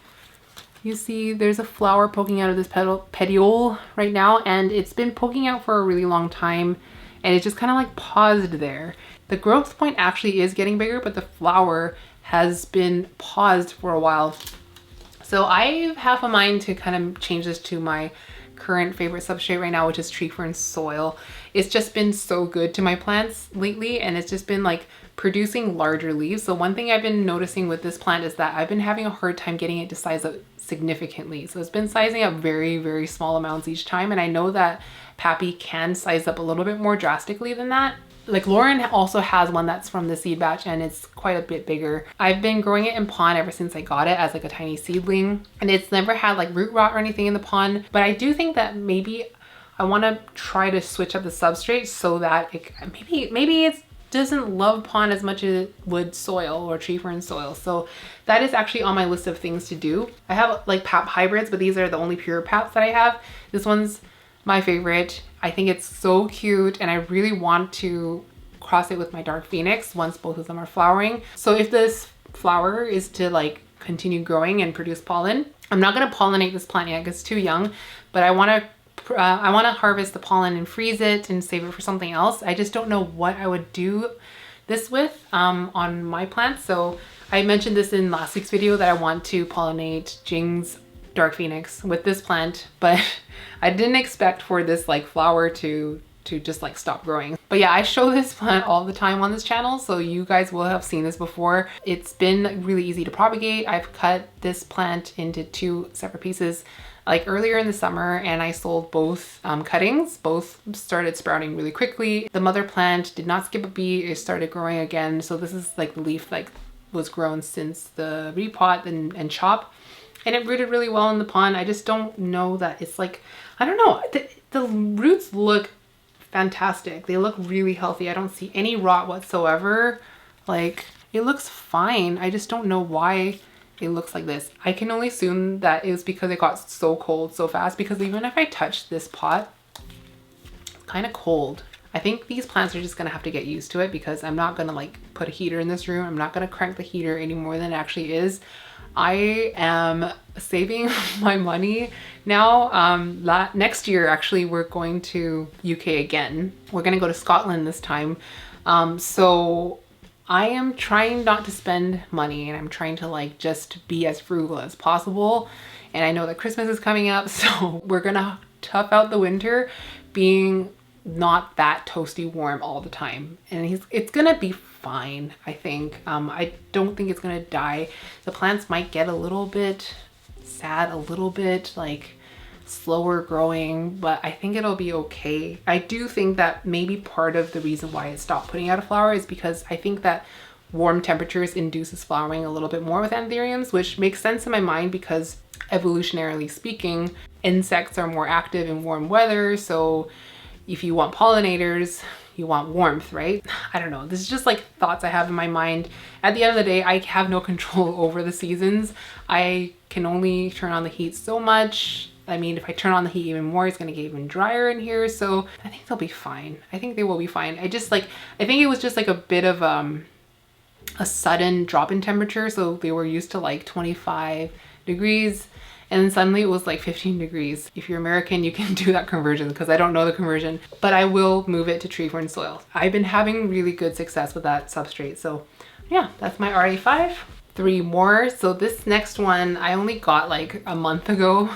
You see there's a flower poking out of this petiole right now, and it's been poking out for a really long time, and it just kind of like paused there. The growth point actually is getting bigger, but the flower has been paused for a while. So I have a mind to kind of change this to my current favorite substrate right now, which is tree fern soil. It's just been so good to my plants lately, and it's just been like producing larger leaves. So one thing I've been noticing with this plant is that I've been having a hard time getting it to size up significantly. So it's been sizing up very, very small amounts each time. And I know that Pappy can size up a little bit more drastically than that. Like Lauren also has one that's from the seed batch and it's quite a bit bigger. I've been growing it in pond ever since I got it as like a tiny seedling, and it's never had like root rot or anything in the pond. But I do think that maybe I want to try to switch up the substrate so that it maybe it doesn't love pond as much as it would soil or tree fern soil. So that is actually on my list of things to do. I have like pap hybrids, but these are the only pure paps that I have. This one's my favorite. I think it's so cute and I really want to cross it with my dark phoenix once both of them are flowering. So if this flower is to like continue growing and produce pollen, I'm not going to pollinate this plant yet because it's too young, but I want to harvest the pollen and freeze it and save it for something else. I just don't know what I would do this with on my plants. So I mentioned this in last week's video that I want to pollinate Jing's dark phoenix with this plant, but I didn't expect for this like flower to just like stop growing. But yeah, I show this plant all the time on this channel, so you guys will have seen this before. It's been really easy to propagate. I've cut this plant into 2 separate pieces like earlier in the summer, and I sold both cuttings. Both started sprouting really quickly. The mother plant did not skip a beat. It started growing again. So this is like the leaf like was grown since the repot and chop. And it rooted really well in the pond. I just don't know that it's like, I don't know. The roots look fantastic. They look really healthy. I don't see any rot whatsoever. Like, it looks fine. I just don't know why it looks like this. I can only assume that it was because it got so cold so fast, because even if I touch this pot, it's kind of cold. I think these plants are just gonna have to get used to it because I'm not gonna like put a heater in this room. I'm not gonna crank the heater any more than it actually is. I am saving my money now. Next year, actually, we're going to UK again. We're gonna go to Scotland this time. So I am trying not to spend money, and I'm trying to like just be as frugal as possible. And I know that Christmas is coming up, so we're gonna tough out the winter being not that toasty warm all the time. And it's gonna be fine, I think. I don't think it's gonna die. The plants might get a little bit sad, a little bit like slower growing, but I think it'll be okay. I do think that maybe part of the reason why it stopped putting out a flower is because I think that warm temperatures induces flowering a little bit more with anthuriums, which makes sense in my mind because evolutionarily speaking, insects are more active in warm weather. So if you want pollinators, you want warmth, right? I don't know. This is just like thoughts I have in my mind. At the end of the day, I have no control over the seasons. I can only turn on the heat so much. I mean, if I turn on the heat even more, it's gonna get even drier in here. So I think they'll be fine. I think they will be fine. I think it was just like a bit of a sudden drop in temperature. So they were used to like 25 degrees. And then suddenly it was like 15 degrees. If you're American, you can do that conversion because I don't know the conversion, but I will move it to tree fern soil. I've been having really good success with that substrate. So yeah, that's my RA5. 3 more. So this next one, I only got like a month ago.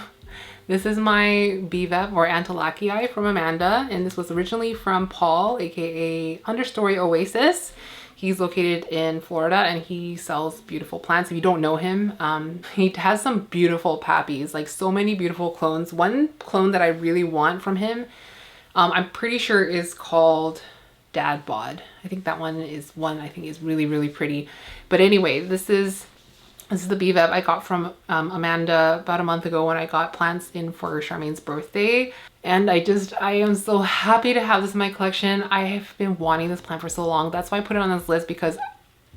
This is my BVEP or Antaki from Amanda. And this was originally from Paul, AKA Understory Oasis. He's located in Florida and he sells beautiful plants. If you don't know him, he has some beautiful pappies, like so many beautiful clones. One clone that I really want from him, I'm pretty sure is called Dad Bod. I think that one is one I think is really, really pretty. But anyway, this is the BVEP I got from Amanda about a month ago when I got plants in for Charmaine's birthday. And I am so happy to have this in my collection. I have been wanting this plant for so long. That's why I put it on this list, because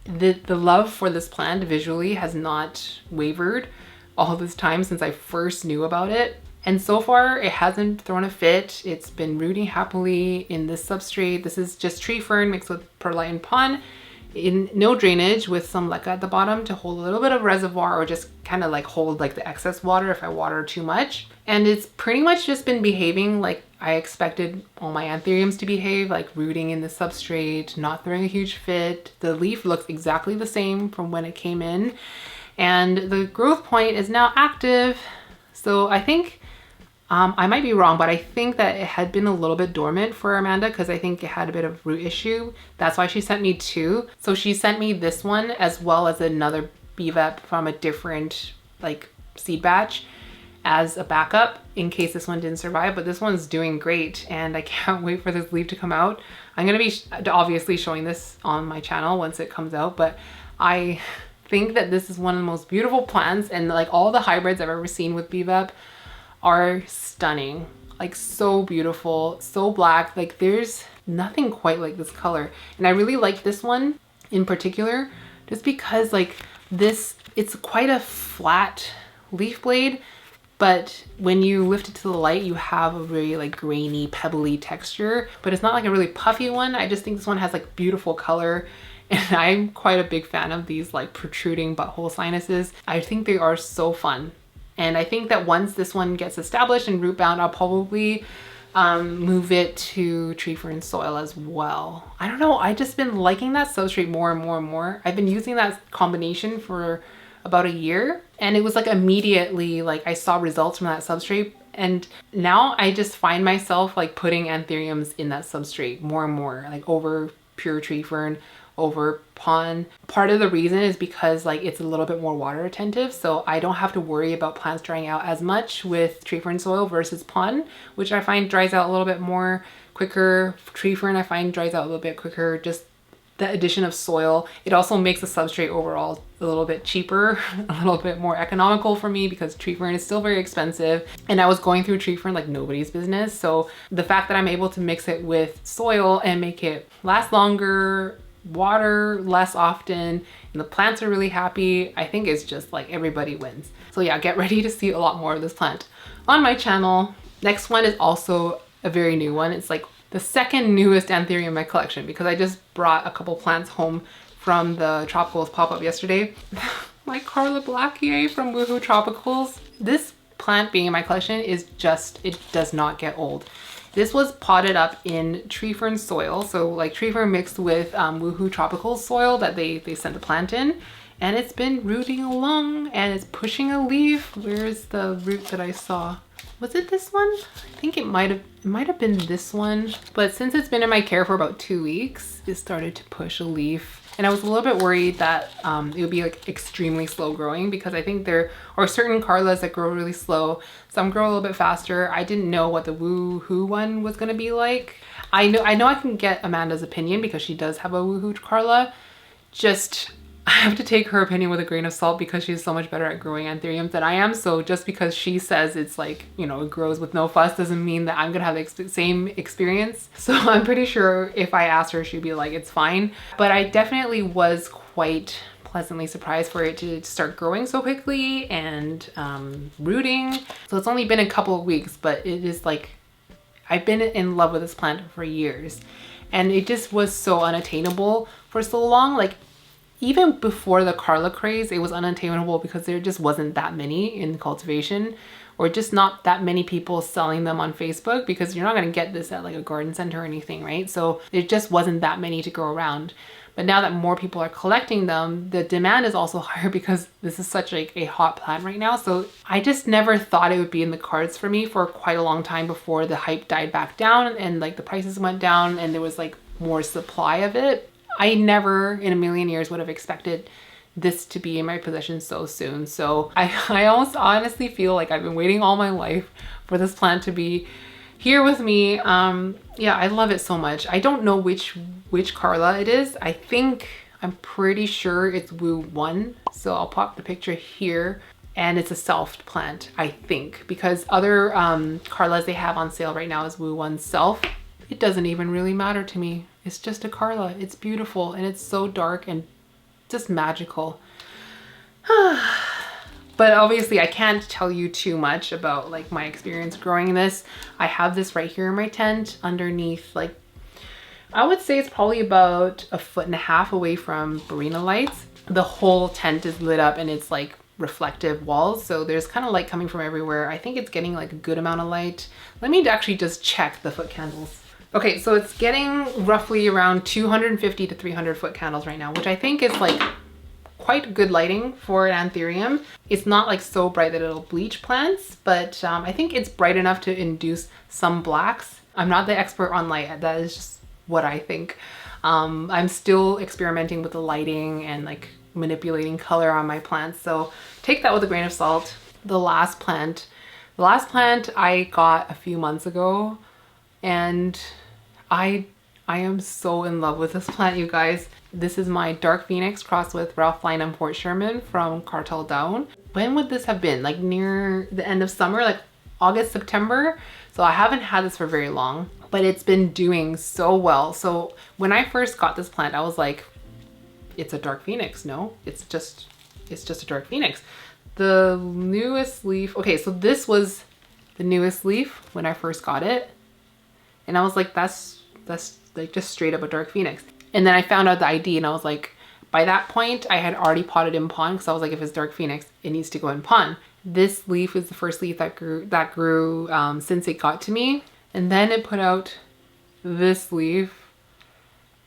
the love for this plant visually has not wavered all this time since I first knew about it. And so far it hasn't thrown a fit. It's been rooting happily in this substrate. This is just tree fern mixed with perlite and pond, in no drainage, with some leca at the bottom to hold a little bit of reservoir, or just kind of like hold like the excess water if I water too much. And it's pretty much just been behaving like I expected all my anthuriums to behave, like rooting in the substrate, not throwing a huge fit. The leaf looks exactly the same from when it came in, and the growth point is now active. So I think I might be wrong, but I think that it had been a little bit dormant for Amanda because I think it had a bit of root issue. That's why she sent me two. So she sent me this one as well as another BVEP from a different like seed batch as a backup in case this one didn't survive, but this one's doing great and I can't wait for this leaf to come out. I'm gonna be obviously showing this on my channel once it comes out, but I think that this is one of the most beautiful plants, and like all the hybrids I've ever seen with BVEP are stunning, like so beautiful, so black. Like there's nothing quite like this color. And I really like this one in particular just because like this, it's quite a flat leaf blade, but when you lift it to the light, you have a very like grainy, pebbly texture, but it's not like a really puffy one. I just think this one has like beautiful color. And I'm quite a big fan of these like protruding butthole sinuses. I think they are so fun. And I think that once this one gets established and root bound, I'll probably move it to tree fern soil as well. I don't know, I just been liking that substrate more and more and more. I've been using that combination for about a year, and it was like immediately like I saw results from that substrate. And now I just find myself like putting anthuriums in that substrate more and more, like over pure tree fern, over pond. Part of the reason is because like it's a little bit more water attentive, so I don't have to worry about plants drying out as much with tree fern soil versus pond, which I find dries out a little bit more quicker. Tree fern I find dries out a little bit quicker. Just the addition of soil. It also makes the substrate overall a little bit cheaper, a little bit more economical for me because tree fern is still very expensive. And I was going through tree fern like nobody's business. So the fact that I'm able to mix it with soil and make it last longer, water less often, and the plants are really happy, I think it's just like everybody wins. So yeah, get ready to see a lot more of this plant on my channel. Next one is also a very new one. It's like the second newest anthurium in my collection because I just brought a couple plants home from the Tropicals pop-up yesterday. My Carla Blackier from Woohoo Tropicals. This plant being in my collection is just, it does not get old. This was potted up in tree fern soil, so like tree fern mixed with Woohoo Tropical soil that they sent the plant in, and it's been rooting along and it's pushing a leaf. Where's the root that I saw? Was it this one? I think it might have been this one, but since it's been in my care for about 2 weeks, it started to push a leaf. And I was a little bit worried that it would be like extremely slow growing because I think there are certain Carlas that grow really slow. Some grow a little bit faster. I didn't know what the Woohoo one was gonna be like. I know I can get Amanda's opinion because she does have a Woohoo Carla. Just, I have to take her opinion with a grain of salt because she's so much better at growing anthuriums than I am. So just because she says it's like, you know, it grows with no fuss doesn't mean that I'm gonna have the same experience. So I'm pretty sure if I asked her, she'd be like, it's fine. But I definitely was quite pleasantly surprised for it to start growing so quickly and rooting. So it's only been a couple of weeks, but it is like, I've been in love with this plant for years. And it just was so unattainable for so long. Like, even before the Carla craze, it was unattainable because there just wasn't that many in cultivation, or just not that many people selling them on Facebook, because you're not going to get this at like a garden center or anything, right? So there just wasn't that many to go around. But now that more people are collecting them, the demand is also higher because this is such like a hot plant right now. So I just never thought it would be in the cards for me for quite a long time before the hype died back down and like the prices went down and there was like more supply of it. I never in a million years would have expected this to be in my possession so soon. So I almost honestly feel like I've been waiting all my life for this plant to be here with me. Yeah, I love it so much. I don't know which Carla it is. I'm pretty sure it's Woo 1. So I'll pop the picture here. And it's a self plant, I think, because other Carlas they have on sale right now is Woo 1 self. It doesn't even really matter to me. It's just a Carla. It's beautiful and it's so dark and just magical. But obviously I can't tell you too much about like my experience growing this. I have this right here in my tent underneath, like, I would say it's probably about 1.5 feet away from Barina lights. The whole tent is lit up and it's like reflective walls. So there's kind of light coming from everywhere. I think it's getting like a good amount of light. Let me actually just check the foot candles. Okay, so it's getting roughly around 250 to 300 foot candles right now, which I think is like quite good lighting for an anthurium. It's not like so bright that it'll bleach plants, but I think it's bright enough to induce some blacks. I'm not the expert on light, that is just what I think. I'm still experimenting with the lighting and like manipulating color on my plants, so take that with a grain of salt. The last plant I got a few months ago, and I am so in love with this plant, you guys. This is my Dark Phoenix crossed with Ralph Lynham Port Sherman from Cartel Down. When would this have been? Like near the end of summer, like August, September? So I haven't had this for very long, but it's been doing so well. So when I first got this plant, I was like, it's a Dark Phoenix. No, it's just a Dark Phoenix. The newest leaf, okay, so this was the newest leaf when I first got it. And I was like, that's like just straight up a Dark Phoenix. And then I found out the ID and I was like, by that point I had already potted in pond, because I was like, if it's Dark Phoenix, it needs to go in pond. This leaf is the first leaf that grew since it got to me. And then it put out this leaf.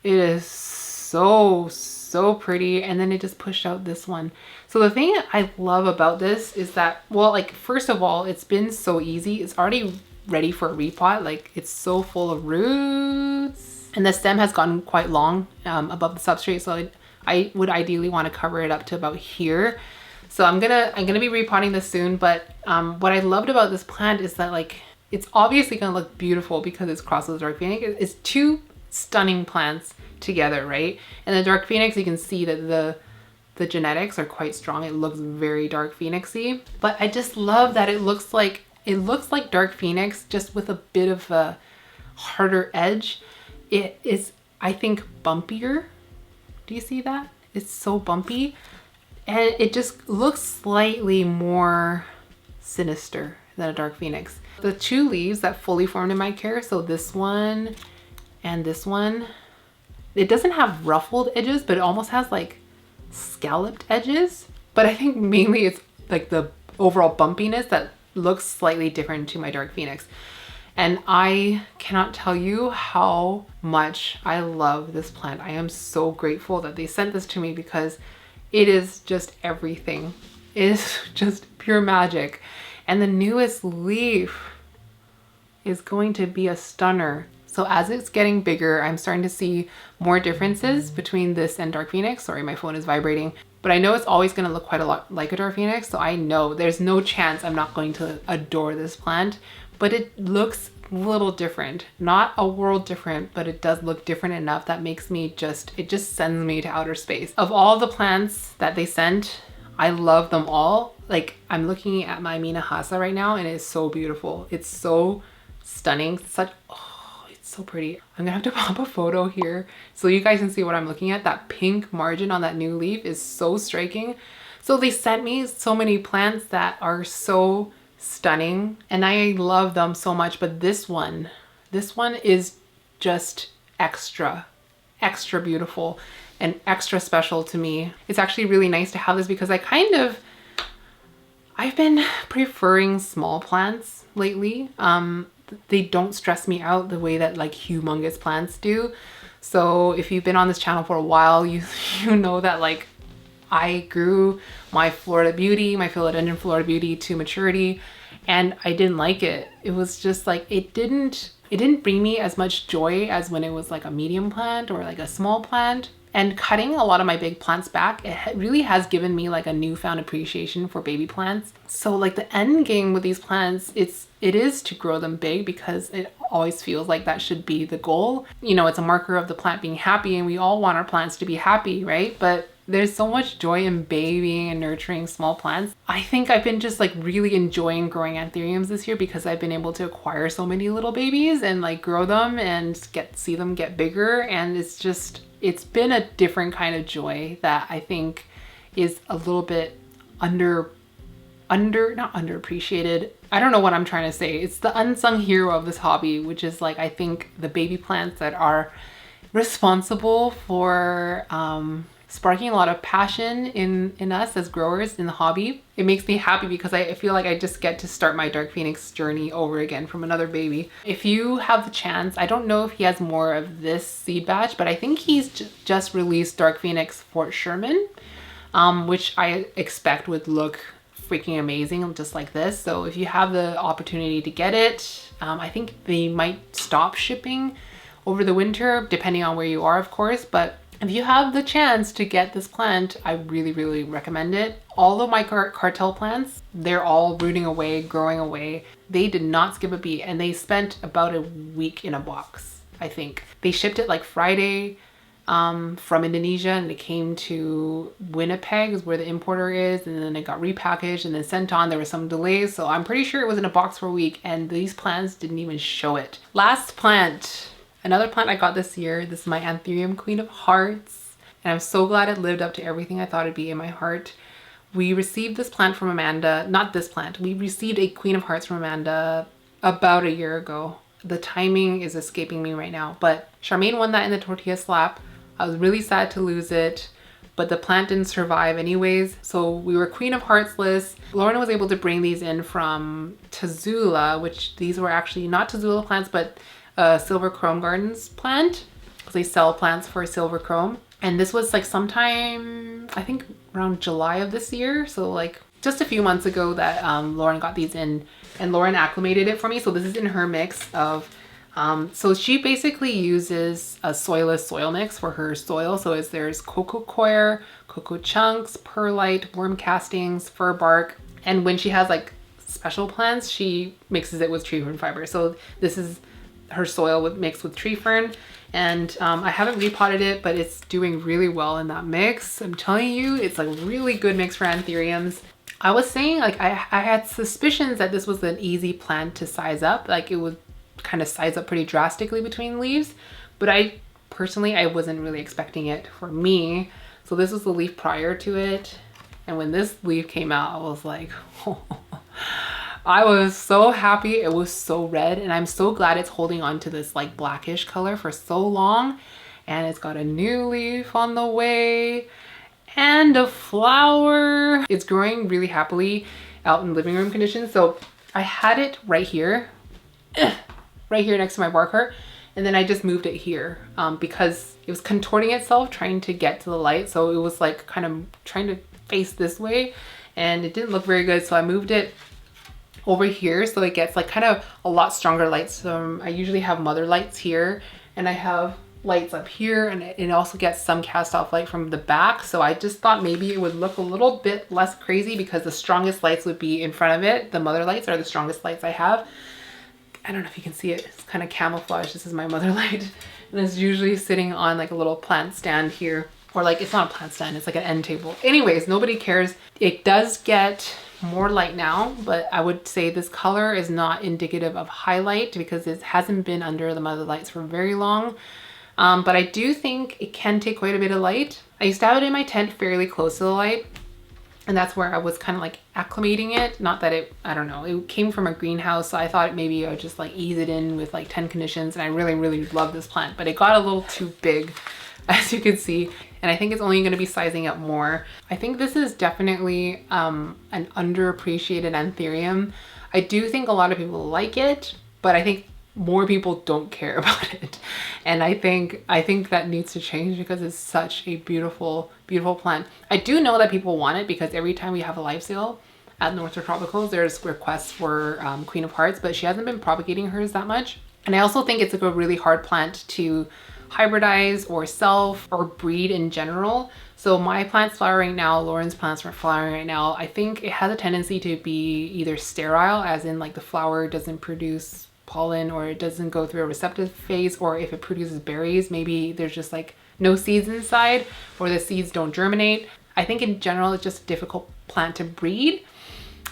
It is so pretty. And then it just pushed out this one. So the thing I love about this is that, well, like, first of all, it's been so easy. It's already ready for a repot. Like, it's so full of roots. And the stem has gotten quite long above the substrate. So I would ideally want to cover it up to about here. So I'm gonna be repotting this soon. But what I loved about this plant is that, like, it's obviously gonna look beautiful because it's crossed with Dark Phoenix. It's two stunning plants together, right? And the Dark Phoenix, you can see that the genetics are quite strong. It looks very Dark Phoenixy. But I just love that it looks like Dark Phoenix, just with a bit of a harder edge. It is, I think, bumpier. Do you see that? It's so bumpy. And it just looks slightly more sinister than a Dark Phoenix. The two leaves that fully formed in my care, so this one and this one, it doesn't have ruffled edges, but it almost has like scalloped edges. But I think mainly it's like the overall bumpiness that looks slightly different to my Dark Phoenix. And I cannot tell you how much I love this plant. I am so grateful that they sent this to me, because it is just everything. It is just pure magic. And the newest leaf is going to be a stunner. So as it's getting bigger, I'm starting to see more differences between this and Dark Phoenix. Sorry, my phone is vibrating. But I know it's always going to look quite a lot like a Dark Phoenix. So I know there's no chance I'm not going to adore this plant. But it looks a little different. Not a world different, but it does look different enough that makes me it just sends me to outer space. Of all the plants that they sent, I love them all. Like, I'm looking at my Minahasa right now and it's so beautiful. It's so stunning. It's so pretty. I'm gonna have to pop a photo here so you guys can see what I'm looking at. That pink margin on that new leaf is so striking. So they sent me so many plants that are so stunning and I love them so much, but this one is just extra beautiful and extra special to me. It's actually really nice to have this because I've been preferring small plants lately. They don't stress me out the way that like humongous plants do. So if you've been on this channel for a while, you know that like I grew my Florida Beauty, my Philodendron Florida Beauty to maturity, and I didn't like it. It was just like, it didn't bring me as much joy as when it was like a medium plant or like a small plant. And cutting a lot of my big plants back, it really has given me like a newfound appreciation for baby plants. So like the end game with these plants, it is to grow them big, because it always feels like that should be the goal. You know, it's a marker of the plant being happy, and we all want our plants to be happy, right? But there's so much joy in babying and nurturing small plants. I think I've been just like really enjoying growing anthuriums this year, because I've been able to acquire so many little babies and like grow them and see them get bigger. And it's been a different kind of joy that I think is a little bit not underappreciated. I don't know what I'm trying to say. It's the unsung hero of this hobby, which is like, I think the baby plants that are responsible for sparking a lot of passion in us as growers in the hobby. It makes me happy because I feel like I just get to start my Dark Phoenix journey over again from another baby. If you have the chance, I don't know if he has more of this seed batch, but I think he's just released Dark Phoenix Fort Sherman. which I expect would look freaking amazing just like this. So if you have the opportunity to get it, I think they might stop shipping over the winter depending on where you are, of course, but if you have the chance to get this plant, I really, really recommend it. All of my cartel plants, they're all rooting away, growing away. They did not skip a beat, and they spent about a week in a box, I think. They shipped it like Friday from Indonesia, and it came to Winnipeg is where the importer is, and then it got repackaged and then sent on. There were some delays, so I'm pretty sure it was in a box for a week, and these plants didn't even show it. Last plant. Another plant I got this year, this is my Anthurium Queen of Hearts, and I'm so glad it lived up to everything I thought it'd be in my heart. We received this plant from Amanda, not this plant, we received a Queen of Hearts from Amanda about a year ago. The timing is escaping me right now, but Charmaine won that in the tortilla slap. I was really sad to lose it, but the plant didn't survive anyways, so we were Queen of Hearts-less. Lauren was able to bring these in from Tazula, which these were actually not Tazula plants, but Silver Chrome Gardens plant, because they sell plants for silver chrome. And this was like sometime, I think around July of this year. So like just a few months ago that Lauren got these in, and Lauren acclimated it for me. So this is in her mix of, so she basically uses a soilless soil mix for her soil. So there's cocoa coir, cocoa chunks, perlite, worm castings, fir bark. And when she has like special plants, she mixes it with tree fern fiber. So this is her soil mixed with tree fern, and I haven't repotted it, but it's doing really well in that mix. I'm telling you, it's a really good mix for anthuriums. I was saying like I had suspicions that this was an easy plant to size up, like it would kind of size up pretty drastically between leaves, but I wasn't really expecting it for me. So this was the leaf prior to it, and when this leaf came out, I was like, oh. I was so happy. It was so red, and I'm so glad it's holding on to this like blackish color for so long. And it's got a new leaf on the way and a flower. It's growing really happily out in living room conditions. So I had it right here next to my bar cart, and then I just moved it here because it was contorting itself trying to get to the light. So it was like kind of trying to face this way, and it didn't look very good. So I moved it over here so it gets like kind of a lot stronger lights. So I usually have mother lights here, and I have lights up here, and it also gets some cast off light from the back. So I just thought maybe it would look a little bit less crazy because the strongest lights would be in front of it. The mother lights are the strongest lights I have. I don't know if you can see it, it's kind of camouflage. This is my mother light, and it's usually sitting on like a little plant stand here, or like it's not a plant stand, it's like an end table. Anyways, nobody cares. It does get more light now, but I would say this color is not indicative of highlight because it hasn't been under the mother lights for very long. But I do think it can take quite a bit of light. I used to have it in my tent fairly close to the light, and that's where I was kind of like acclimating it. Not that it, I don't know, it came from a greenhouse, so I thought maybe I would just like ease it in with like 10 conditions, and I really, really love this plant, but it got a little too big, as you can see. And I think it's only going to be sizing up more. I think this is definitely an underappreciated anthurium. I do think a lot of people like it, but I think more people don't care about it. And I think that needs to change because it's such a beautiful, beautiful plant. I do know that people want it because every time we have a live sale at Northern Tropicals, there's requests for Queen of Hearts, but she hasn't been propagating hers that much. And I also think it's like a really hard plant to hybridize or self or breed in general. So my plant's flowering now, Lauren's plants are flowering right now. I think it has a tendency to be either sterile, as in like the flower doesn't produce pollen or it doesn't go through a receptive phase, or if it produces berries, maybe there's just like no seeds inside or the seeds don't germinate. I think in general it's just a difficult plant to breed,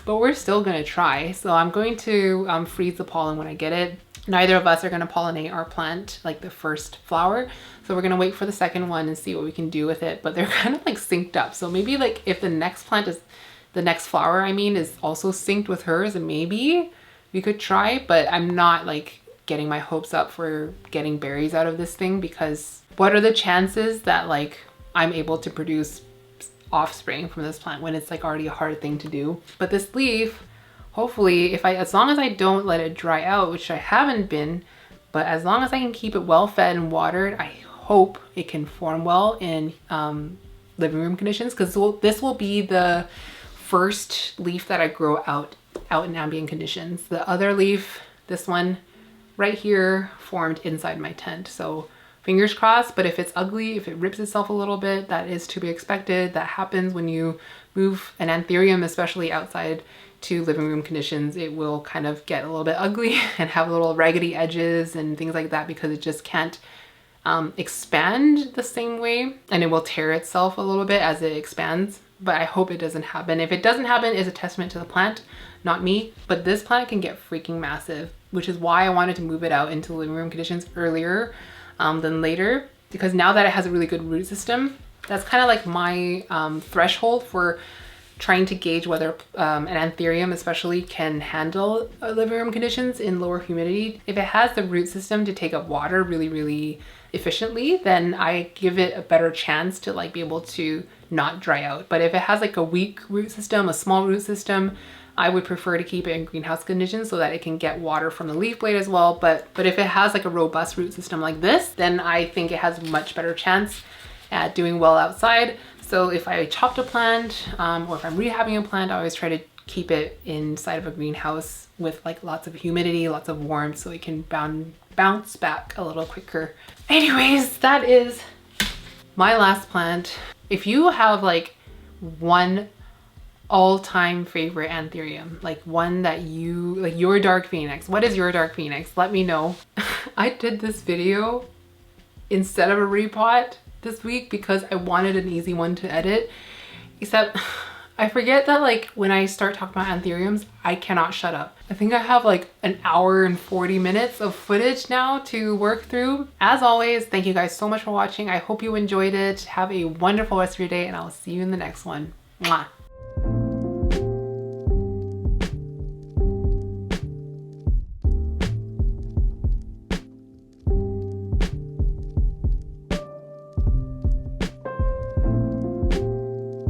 but we're still gonna try. So I'm going to freeze the pollen when I get it. Neither of us are going to pollinate our plant, like the first flower. So we're going to wait for the second one and see what we can do with it. But they're kind of like synced up. So maybe like if the next plant is, the next flower, I mean, is also synced with hers, and maybe we could try. But I'm not like getting my hopes up for getting berries out of this thing, because what are the chances that like I'm able to produce offspring from this plant when it's like already a hard thing to do? But this leaf, hopefully, as long as I don't let it dry out, which I haven't been, but as long as I can keep it well fed and watered, I hope it can form well in living room conditions, because this will be the first leaf that I grow out in ambient conditions. The other leaf, this one right here, formed inside my tent. So fingers crossed, but if it's ugly, if it rips itself a little bit, that is to be expected. That happens when you move an anthurium, especially outside to living room conditions. It will kind of get a little bit ugly and have little raggedy edges and things like that because it just can't expand the same way, and it will tear itself a little bit as it expands. But I hope it doesn't happen. If it doesn't happen, it's a testament to the plant, not me. But this plant can get freaking massive, which is why I wanted to move it out into living room conditions earlier than later, because now that it has a really good root system, that's kind of like my threshold for trying to gauge whether an anthurium especially can handle living room conditions in lower humidity. If it has the root system to take up water really efficiently, then I give it a better chance to like be able to not dry out. But if it has like a weak root system, a small root system, I would prefer to keep it in greenhouse conditions so that it can get water from the leaf blade as well. But if it has like a robust root system like this, then I think it has a much better chance at doing well outside. So if I chopped a plant or if I'm rehabbing a plant, I always try to keep it inside of a greenhouse with like lots of humidity, lots of warmth, so it can bounce back a little quicker. Anyways, that is my last plant. If you have like one all-time favorite anthurium, like one that you like, your dark phoenix, what is your dark phoenix? Let me know. I did this video instead of a repot this week because I wanted an easy one to edit, except I forget that like when I start talking about anthuriums, I cannot shut up. I think I have like an hour and 40 minutes of footage now to work through. As always, thank you guys so much for watching. I hope you enjoyed it. Have a wonderful rest of your day, and I'll see you in the next one. Mwah.